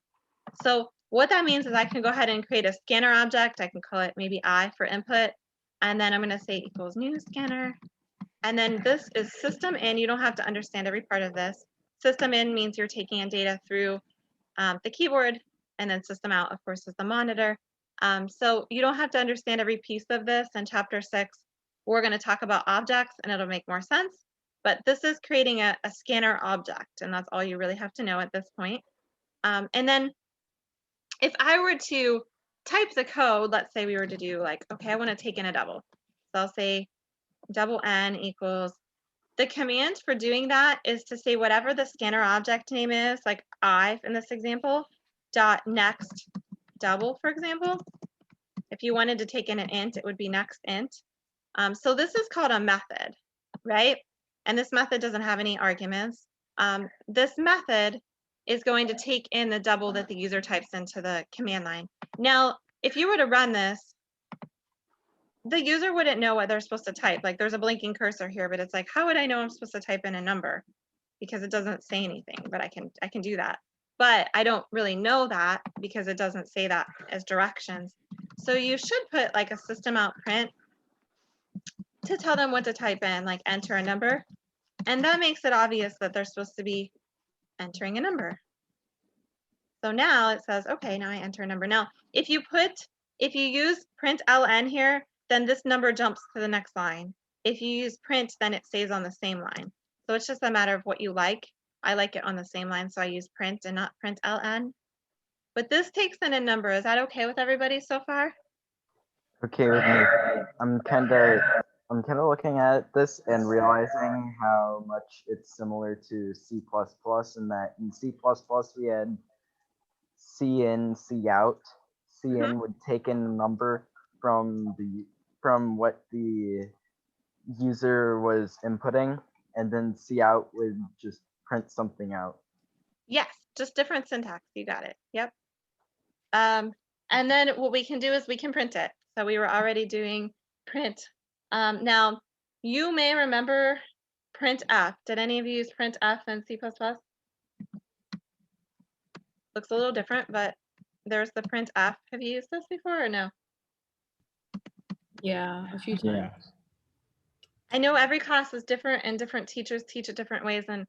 So what that means is I can go ahead and create a scanner object. I can call it maybe I for input. And then I'm going to say equals new scanner. And then this is system in. You don't have to understand every part of this. System in means you're taking in data through the keyboard, and then system out, of course, is the monitor. So you don't have to understand every piece of this. In chapter 6, we're going to talk about objects, and it'll make more sense. But this is creating a scanner object, and that's all you really have to know at this point. And then if I were to type the code, let's say we were to do like, okay, I want to take in a double. So I'll say double n equals. The command for doing that is to say whatever the scanner object name is, like I in this example, dot next double, for example. If you wanted to take in an int, it would be next int. So this is called a method, right? And this method doesn't have any arguments. This method is going to take in the double that the user types into the command line. Now, if you were to run this, the user wouldn't know what they're supposed to type. Like there's a blinking cursor here, but it's like, how would I know I'm supposed to type in a number? Because it doesn't say anything, but I can do that. But I don't really know that because it doesn't say that as directions. So you should put like a system out print to tell them what to type in, like enter a number. And that makes it obvious that they're supposed to be entering a number. So now it says, okay, now I enter a number. Now, if you use print ln here, then this number jumps to the next line. If you use print, then it stays on the same line. So it's just a matter of what you like. I like it on the same line, so I use print and not print ln. But this takes in a number. Is that okay with everybody so far? Okay with me. I'm I'm kind of looking at this and realizing how much it's similar to C++, in that in C++ we had C in, C out. C in would take in a number from what the user was inputting, and then C out would just print something out. Yes, just different syntax. You got it. Yep. And then what we can do is we can print it. So we were already doing print. Now, you may remember printf. Did any of you use printf in C++? Looks a little different, but there's the printf. Have you used this before or no? Yeah, a few times. I know every class is different and different teachers teach it different ways. And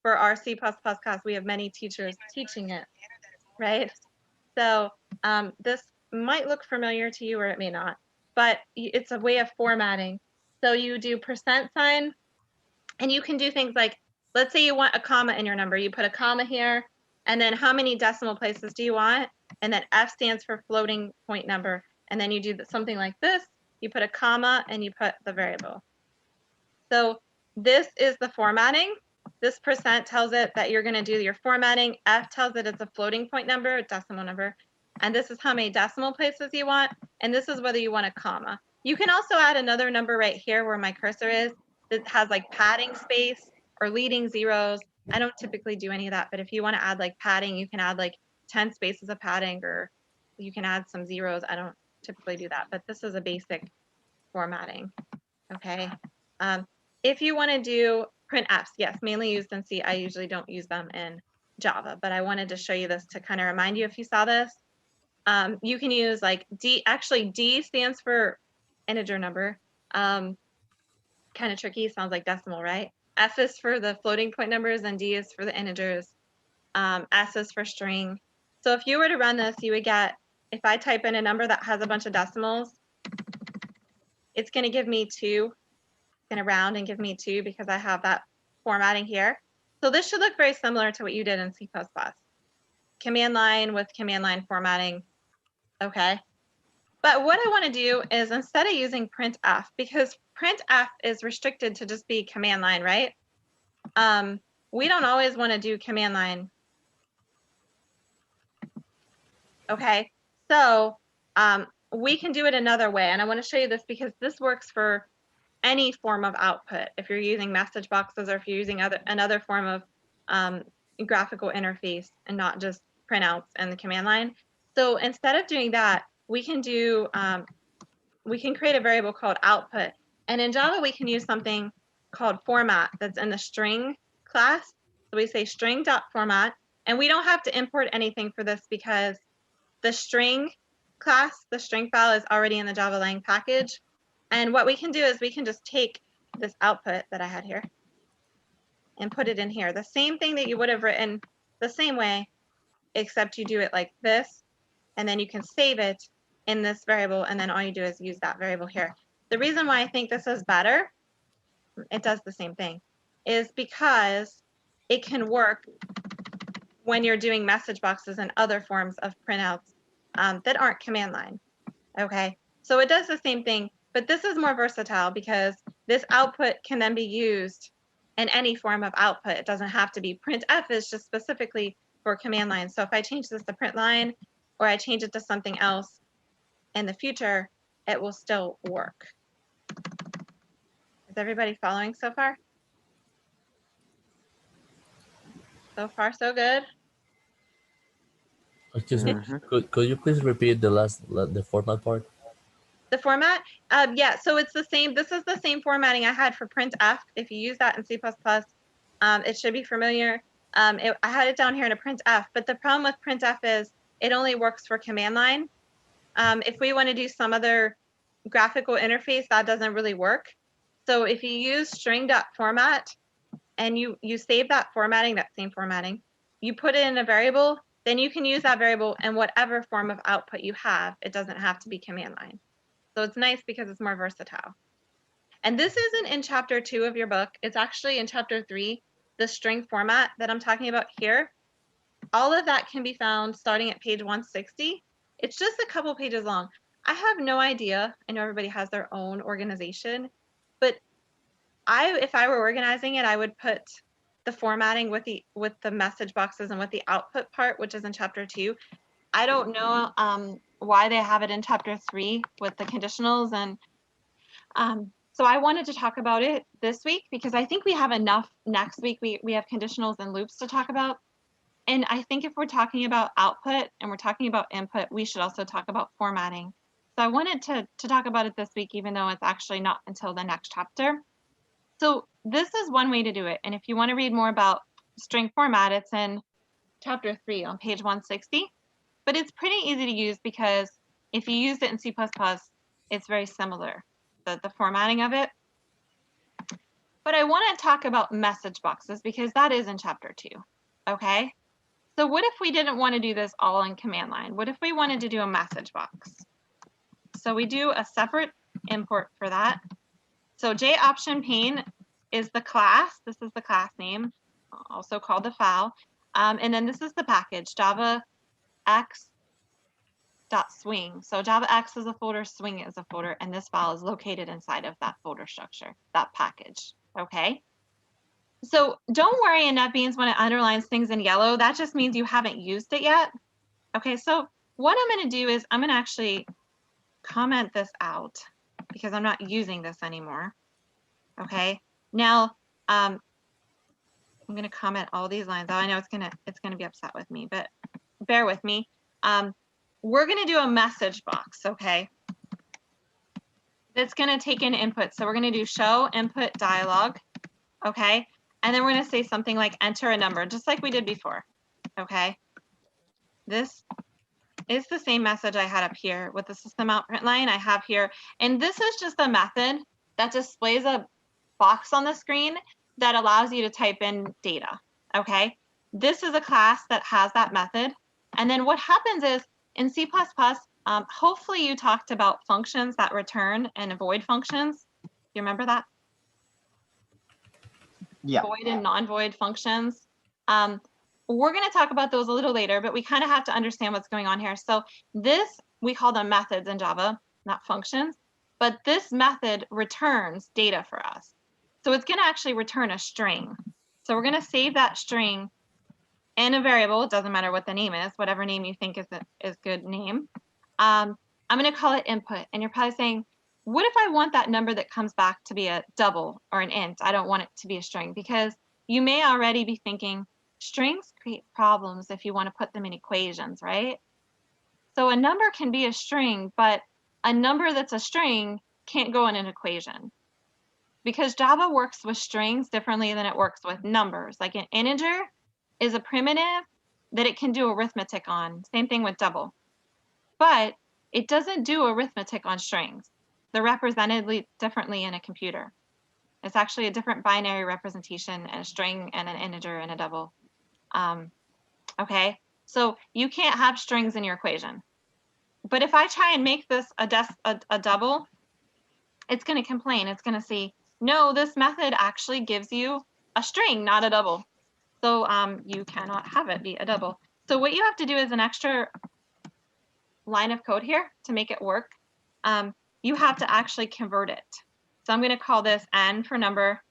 for our C++ class, we have many teachers teaching it, right? So this might look familiar to you or it may not, but it's a way of formatting. So you do %, and you can do things like, let's say you want a comma in your number. You put a comma here, and then how many decimal places do you want? And then F stands for floating point number. And then you do something like this. You put a comma and you put the variable. So this is the formatting. This % tells it that you're going to do your formatting. F tells it it's a floating point number, a decimal number. And this is how many decimal places you want. And this is whether you want a comma. You can also add another number right here where my cursor is that has like padding space or leading zeros. I don't typically do any of that, but if you want to add like padding, you can add like 10 spaces of padding, or you can add some zeros. I don't typically do that, but this is a basic formatting. Okay. If you want to do printfs, yes, mainly used in C. I usually don't use them in Java, but I wanted to show you this to kind of remind you if you saw this. You can use like D, actually D stands for integer number. Kind of tricky, sounds like decimal, right? F is for the floating point numbers and D is for the integers. S is for string. So if you were to run this, you would get, if I type in a number that has a bunch of decimals, it's going to give me 2. Going to round and give me 2 because I have that formatting here. So this should look very similar to what you did in C++. Command line with command line formatting. Okay. But what I want to do is, instead of using printf, because printf is restricted to just be command line, right? We don't always want to do command line. Okay. So we can do it another way. And I want to show you this because this works for any form of output. If you're using message boxes or if you're using another form of graphical interface and not just printouts and the command line. So instead of doing that, we can do, we can create a variable called output. And in Java, we can use something called format that's in the string class. So we say string.format, and we don't have to import anything for this because the string class, the string file, is already in the Java lang package. And what we can do is we can just take this output that I had here and put it in here. The same thing that you would have written the same way, except you do it like this, and then you can save it in this variable, and then all you do is use that variable here. The reason why I think this is better, it does the same thing, is because it can work when you're doing message boxes and other forms of printouts that aren't command line. Okay, so it does the same thing, but this is more versatile because this output can then be used in any form of output. It doesn't have to be printf, is just specifically for command line. So if I change this to print line, or I change it to something else in the future, it will still work. Is everybody following so far? So far, so good. Excuse me. Could you please repeat the format part? The format, yeah, so it's the same. This is the same formatting I had for printf. If you use that in C++, it should be familiar. I had it down here in a printf, but the problem with printf is it only works for command line. If we want to do some other graphical interface, that doesn't really work. So if you use string.format and you save that formatting, that same formatting, you put it in a variable, then you can use that variable in whatever form of output you have. It doesn't have to be command line. So it's nice because it's more versatile. And this isn't in chapter 2 of your book. It's actually in chapter 3, the string format that I'm talking about here. All of that can be found starting at page 160. It's just a couple pages long. I have no idea. I know everybody has their own organization. But if I were organizing it, I would put the formatting with the message boxes and with the output part, which is in chapter 2. I don't know why they have it in chapter 3 with the conditionals, and so I wanted to talk about it this week because I think we have enough next week. We have conditionals and loops to talk about. And I think if we're talking about output and we're talking about input, we should also talk about formatting. So I wanted to talk about it this week, even though it's actually not until the next chapter. So this is one way to do it. And if you want to read more about string format, it's in chapter 3 on page 160. But it's pretty easy to use because if you used it in C++, it's very similar, the formatting of it. But I want to talk about message boxes because that is in chapter 2. Okay? So what if we didn't want to do this all in command line? What if we wanted to do a message box? So we do a separate import for that. So J option pane is the class. This is the class name, also called the file. And then this is the package, Java X.swing. So Java X is a folder, swing is a folder, and this file is located inside of that folder structure, that package. Okay? So don't worry in NetBeans when it underlines things in yellow. That just means you haven't used it yet. Okay, so what I'm going to do is I'm going to actually comment this out because I'm not using this anymore. Okay, now I'm going to comment all these lines out. I know it's going to be upset with me, but bear with me. We're going to do a message box. Okay, that's going to take in input. So we're going to do show input dialog. Okay, and then we're going to say something like enter a number, just like we did before. Okay, this is the same message I had up here with the system out print line I have here. And this is just a method that displays a box on the screen that allows you to type in data. Okay, this is a class that has that method. And then what happens is in C++, hopefully you talked about functions that return and avoid functions. You remember that? Yeah. Void and non-void functions. We're going to talk about those a little later, but we kind of have to understand what's going on here. So this, we call them methods in Java, not functions, but this method returns data for us. So it's going to actually return a string. So we're going to save that string in a variable. It doesn't matter what the name is, whatever name you think is a good name. I'm going to call it input. And you're probably saying, what if I want that number that comes back to be a double or an int? I don't want it to be a string, because you may already be thinking strings create problems if you want to put them in equations, right? So a number can be a string, but a number that's a string can't go in an equation, because Java works with strings differently than it works with numbers. Like an integer is a primitive that it can do arithmetic on. Same thing with double. But it doesn't do arithmetic on strings. They're represented differently in a computer. It's actually a different binary representation and a string and an integer and a double. Okay, so you can't have strings in your equation. But if I try and make this a double, it's going to complain. It's going to say, no, this method actually gives you a string, not a double. So you cannot have it be a double. So what you have to do is an extra line of code here to make it work. You have to actually convert it. So I'm going to call this n for number,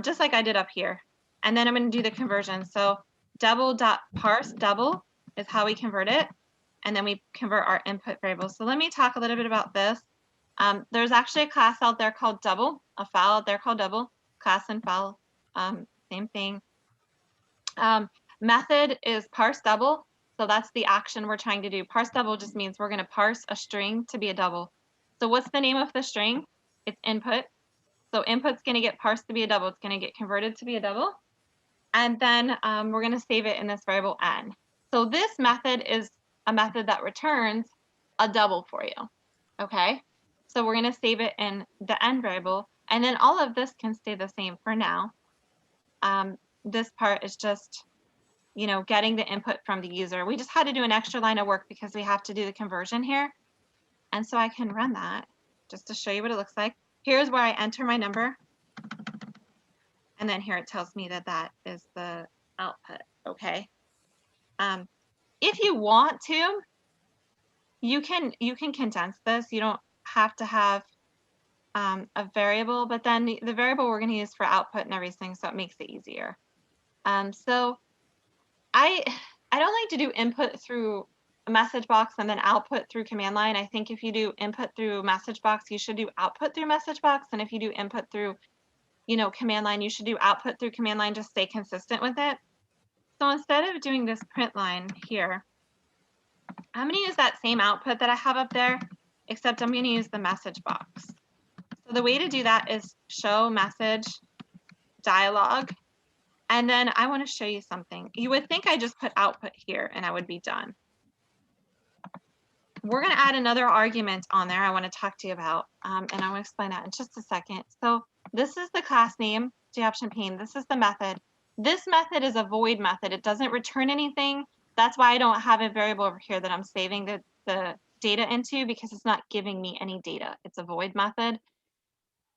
just like I did up here. And then I'm going to do the conversion. So double.parse double is how we convert it. And then we convert our input variables. So let me talk a little bit about this. There's actually a class out there called double, a file out there called double, class and file, same thing. Method is parse double. So that's the action we're trying to do. Parse double just means we're going to parse a string to be a double. So what's the name of the string? It's input. So input's going to get parsed to be a double. It's going to get converted to be a double. And then we're going to save it in this variable n. So this method is a method that returns a double for you. Okay? So we're going to save it in the n variable. And then all of this can stay the same for now. This part is just, you know, getting the input from the user. We just had to do an extra line of work because we have to do the conversion here. And so I can run that just to show you what it looks like. Here's where I enter my number. And then here it tells me that that is the output, okay? If you want to, you can condense this. You don't have to have a variable, but then the variable we're going to use for output and everything, so it makes it easier. So I don't like to do input through a message box and then output through command line. I think if you do input through message box, you should do output through message box, and if you do input through, you know, command line, you should do output through command line. Just stay consistent with it. So instead of doing this print line here, I'm going to use that same output that I have up there, except I'm going to use the message box. So the way to do that is show message dialog. And then I want to show you something. You would think I just put output here and I would be done. We're going to add another argument on there I want to talk to you about, and I want to explain that in just a second. So this is the class name, option pane. This is the method. This method is a void method. It doesn't return anything. That's why I don't have a variable over here that I'm saving the data into, because it's not giving me any data. It's a void method.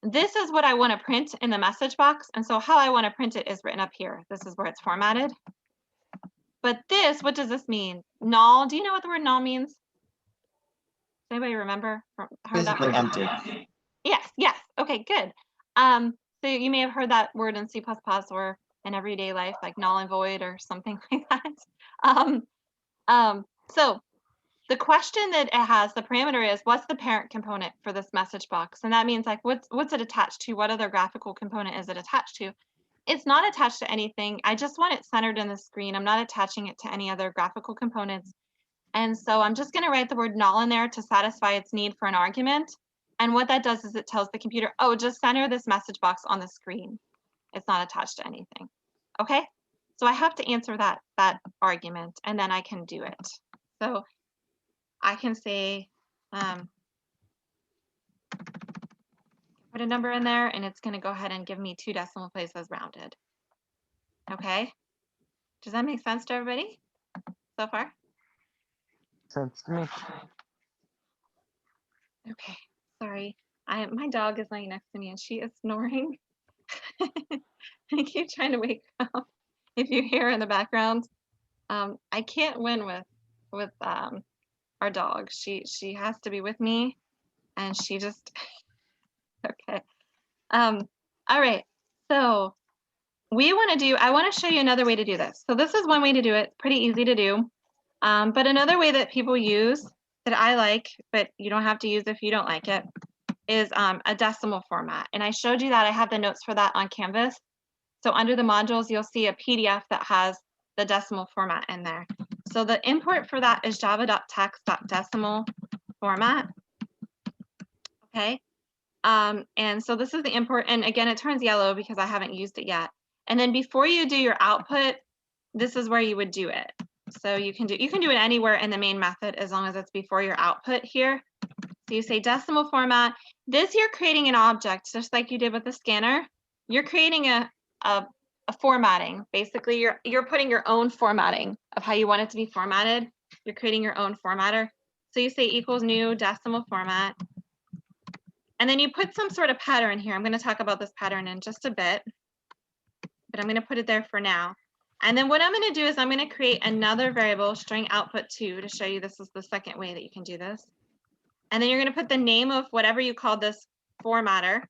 This is what I want to print in the message box. And so how I want to print it is written up here. This is where it's formatted. But this, what does this mean? Null. Do you know what the word null means? Does anybody remember? Heard that Basically word? empty. Yes, yes. Okay, good. So you may have heard that word in C++ or in everyday life, like null and void or something like that. So the question that it has, the parameter is, what's the parent component for this message box? And that means like, what's it attached to? What other graphical component is it attached to? It's not attached to anything. I just want it centered in the screen. I'm not attaching it to any other graphical components. And so I'm just going to write the word null in there to satisfy its need for an argument. And what that does is it tells the computer, oh, just center this message box on the screen. It's not attached to anything. Okay, so I have to answer that argument, and then I can do it. So I can say, put a number in there, and it's going to go ahead and give me 2 decimal places rounded. Okay, does that make sense to everybody so far? Sense to me. Okay, sorry. My dog is laying next to me and she is snoring. I keep trying to wake her up. If you hear in the background, I can't win with our dog. She has to be with me, and she just okay. All right. So I want to show you another way to do this. So this is one way to do it. Pretty easy to do. But another way that people use that I like, but you don't have to use if you don't like it, is a decimal format. And I showed you that. I have the notes for that on Canvas. So under the modules, you'll see a PDF that has the decimal format in there. So the import for that is java.text.decimal format. Okay. And so this is the import. And again, it turns yellow because I haven't used it yet. And then before you do your output, this is where you would do it. So you can do it anywhere in the main method as long as it's before your output here. So you say decimal format. This you're creating an object just like you did with the scanner. You're creating a formatting. Basically, you're putting your own formatting of how you want it to be formatted. You're creating your own formatter. So you say equals new decimal format. And then you put some sort of pattern here. I'm going to talk about this pattern in just a bit, but I'm going to put it there for now. And then what I'm going to do is I'm going to create another variable, string output2, to show you this is the second way that you can do this. And then you're going to put the name of whatever you called this formatter.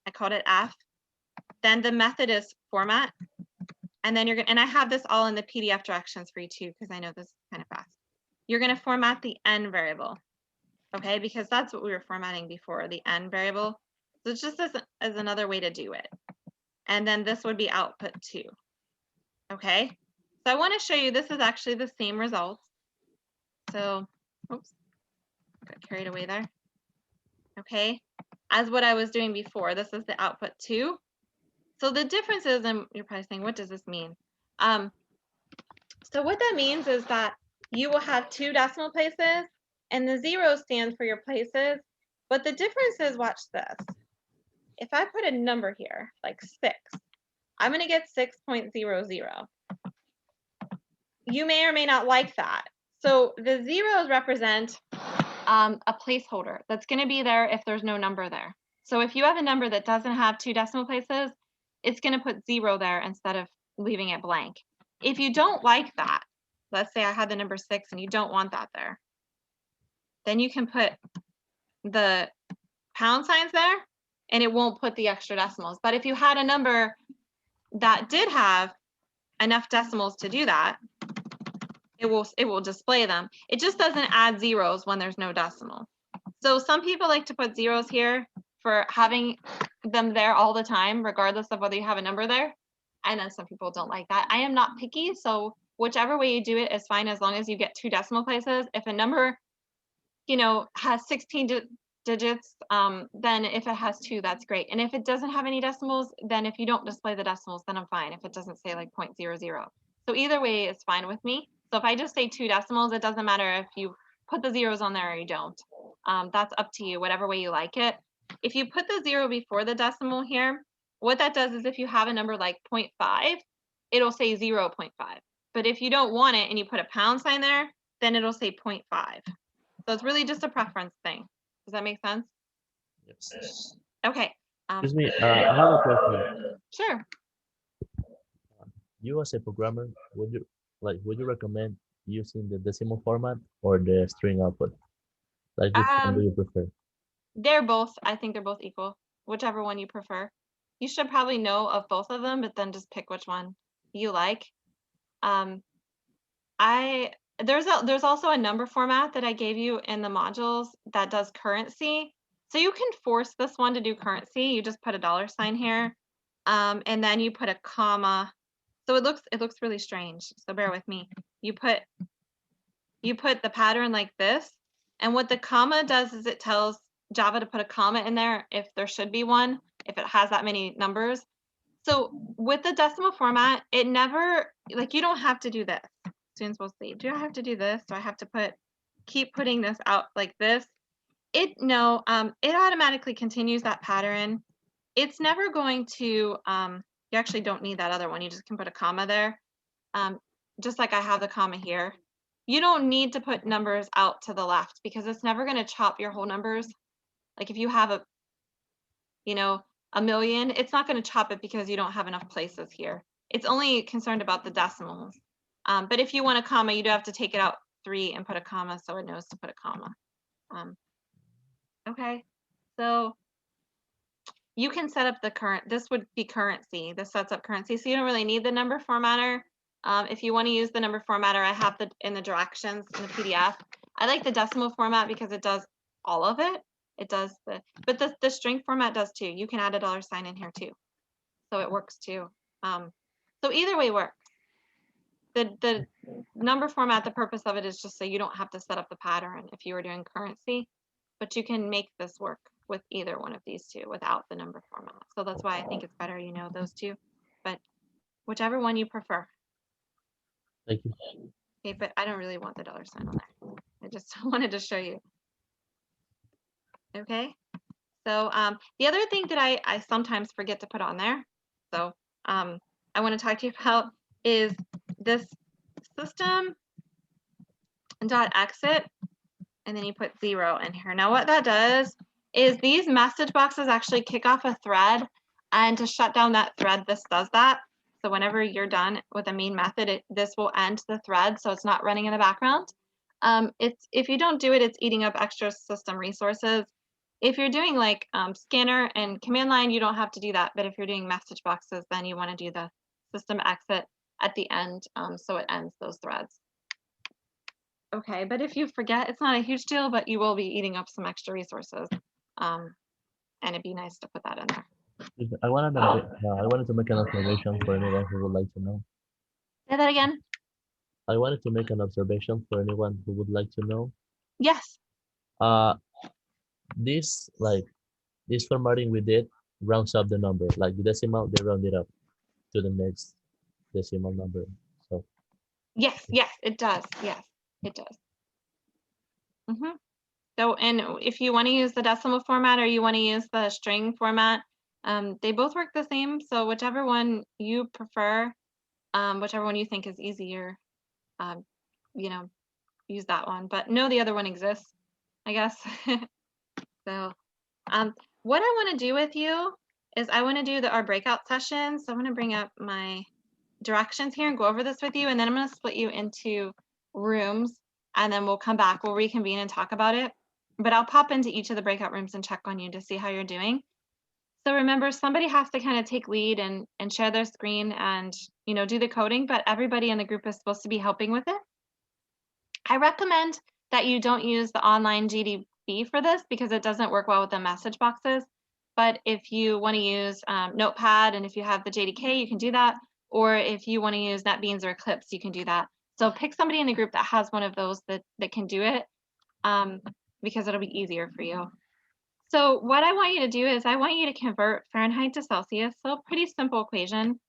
I called it F. Then the method is format. And then and I have this all in the PDF directions for you too, because I know this is kind of fast. You're going to format the N variable. Okay, because that's what we were formatting before, the N variable. So it's just as another way to do it. And then this would be output2. Okay, so I want to show you this is actually the same results. So, oops, got carried away there. Okay, as what I was doing before, this is the output2. So the difference is, and you're probably saying, what does this mean? So what that means is that you will have 2 decimal places, and the 0 stands for your places. But the difference is, watch this. If I put a number here, like 6, I'm going to get 6.00. You may or may not like that. So the zeros represent a placeholder that's going to be there if there's no number there. So if you have a number that doesn't have 2 decimal places, it's going to put 0 there instead of leaving it blank. If you don't like that, let's say I had the number 6 and you don't want that there, then you can put the pound signs there and it won't put the extra decimals. But if you had a number that did have enough decimals to do that, it will display them. It just doesn't add zeros when there's no decimal. So some people like to put zeros here for having them there all the time, regardless of whether you have a number there. And then some people don't like that. I am not picky, so whichever way you do it is fine as long as you get 2 decimal places. If a number, you know, has 16 digits, then if it has 2, that's great. And if it doesn't have any decimals, then if you don't display the decimals, then I'm fine. If it doesn't say like 0.00. So either way is fine with me. So if I just say 2 decimals, it doesn't matter if you put the zeros on there or you don't. That's up to you, whatever way you like it. If you put the 0 before the decimal here, what that does is if you have a number like 0.5, it'll say 0.5. But if you don't want it and you put a pound sign there, then it'll say 0.5. So it's really just a preference thing. Does that make sense? Yes. Okay. Excuse me, I have a question. Sure. You as a programmer, would you recommend using the decimal format or the string output? Like which one do you prefer? They're both, I think they're both equal, whichever one you prefer. You should probably know of both of them, but then just pick which one you like. There's also a number format that I gave you in the modules that does currency. So you can force this one to do currency. You just put a $ here, and then you put a comma. So it looks really strange. So bear with me. You put the pattern like this, and what the comma does is it tells Java to put a comma in there if there should be one, if it has that many numbers. So with the decimal format, it never, like, you don't have to do this. Students will see, do I have to do this? Do I have to keep putting this out like this? It automatically continues that pattern. It's never going to, you actually don't need that other one. You just can put a comma there. Just like I have the comma here. You don't need to put numbers out to the left because it's never going to chop your whole numbers. Like if you have a 1,000,000, it's not going to chop it because you don't have enough places here. It's only concerned about the decimals. But if you want a comma, you do have to take it out 3 and put a comma so it knows to put a comma. Okay, so you can set up this would be currency. This sets up currency, so you don't really need the number formatter. If you want to use the number formatter, I have in the directions in the PDF. I like the decimal format because it does all of it. It does but the string format does too. You can add a $ in here too. So it works too. So either way works. The number format, the purpose of it is just so you don't have to set up the pattern if you were doing currency, but you can make this work with either one of these two without the number format. So that's why I think it's better you know those two, but whichever one you prefer. Thank you. Okay, but I don't really want the $ on there. I just wanted to show you. Okay, so the other thing that I sometimes forget to put on there, so I want to talk to you about is this system dot exit, and then you put 0 in here. Now what that does is these message boxes actually kick off a thread, and to shut down that thread, this does that. So whenever you're done with a main method, this will end the thread, so it's not running in the background. If you don't do it, it's eating up extra system resources. If you're doing like scanner and command line, you don't have to do that. But if you're doing message boxes, then you want to do the system exit at the end, so it ends those threads. Okay, but if you forget, it's not a huge deal, but you will be eating up some extra resources. And it'd be nice to put that in there. I wanted to make an observation for anyone who would like to know. Say that again. I wanted to make an observation for anyone who would like to know. Yes. This formatting we did rounds up the number, like the decimal, they round it up to the next decimal number. So Yes, it does. Yes, it does. So, and if you want to use the decimal format or you want to use the string format, they both work the same. So whichever one you prefer, whichever one you think is easier, use that one. But no, the other one exists, I guess. So what I want to do with you is I want to do our breakout sessions. So I'm going to bring up my directions here and go over this with you. And then I'm going to split you into rooms, and then we'll come back, we'll reconvene and talk about it. But I'll pop into each of the breakout rooms and check on you to see how you're doing. So remember, somebody has to kind of take lead and share their screen and, you know, do the coding, but everybody in the group is supposed to be helping with it. I recommend that you don't use the online GDB for this because it doesn't work well with the message boxes. But if you want to use Notepad, and if you have the JDK, you can do that. Or if you want to use NetBeans or Eclipse, you can do that. So pick somebody in the group that has one of those that can do it, because it'll be easier for you. So what I want you to do is I want you to convert Fahrenheit to Celsius. So pretty simple equation.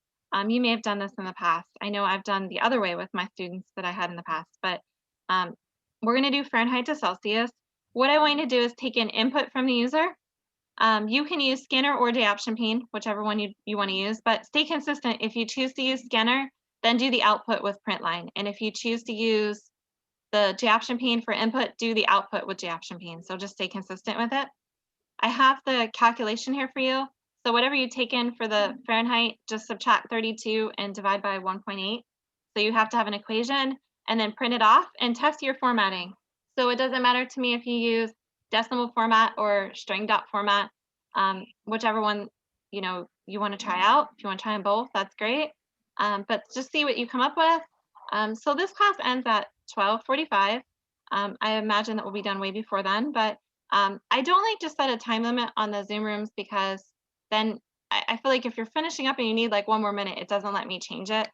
You may have done this in the past. I know I've done the other way with my students that I had in the past, but we're going to do Fahrenheit to Celsius. What I want you to do is take an input from the user. You can use Scanner or JAptionPane, whichever one you want to use, but stay consistent. If you choose to use Scanner, then do the output with Printline. And if you choose to use the JAptionPane for input, do the output with JAptionPane. So just stay consistent with it. I have the calculation here for you. So whatever you take in for the Fahrenheit, just subtract 32 and divide by 1.8. So you have to have an equation and then print it off and test your formatting. So it doesn't matter to me if you use decimal format or string dot format, whichever one you want to try out. If you want to try them both, that's great. But just see what you come up with. So this class ends at 12:45. I imagine that we'll be done way before then, but I don't like to set a time limit on the Zoom rooms because then I feel like if you're finishing up and you need like 1 more minute, it doesn't let me change it.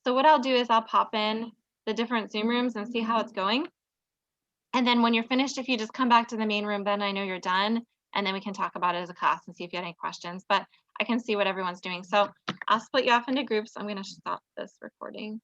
So what I'll do is I'll pop in the different Zoom rooms and see how it's going. And then when you're finished, if you just come back to the main room, then I know you're done. And then we can talk about it as a class and see if you have any questions. But I can see what everyone's doing. So I'll split you off into groups. I'm going to stop this recording.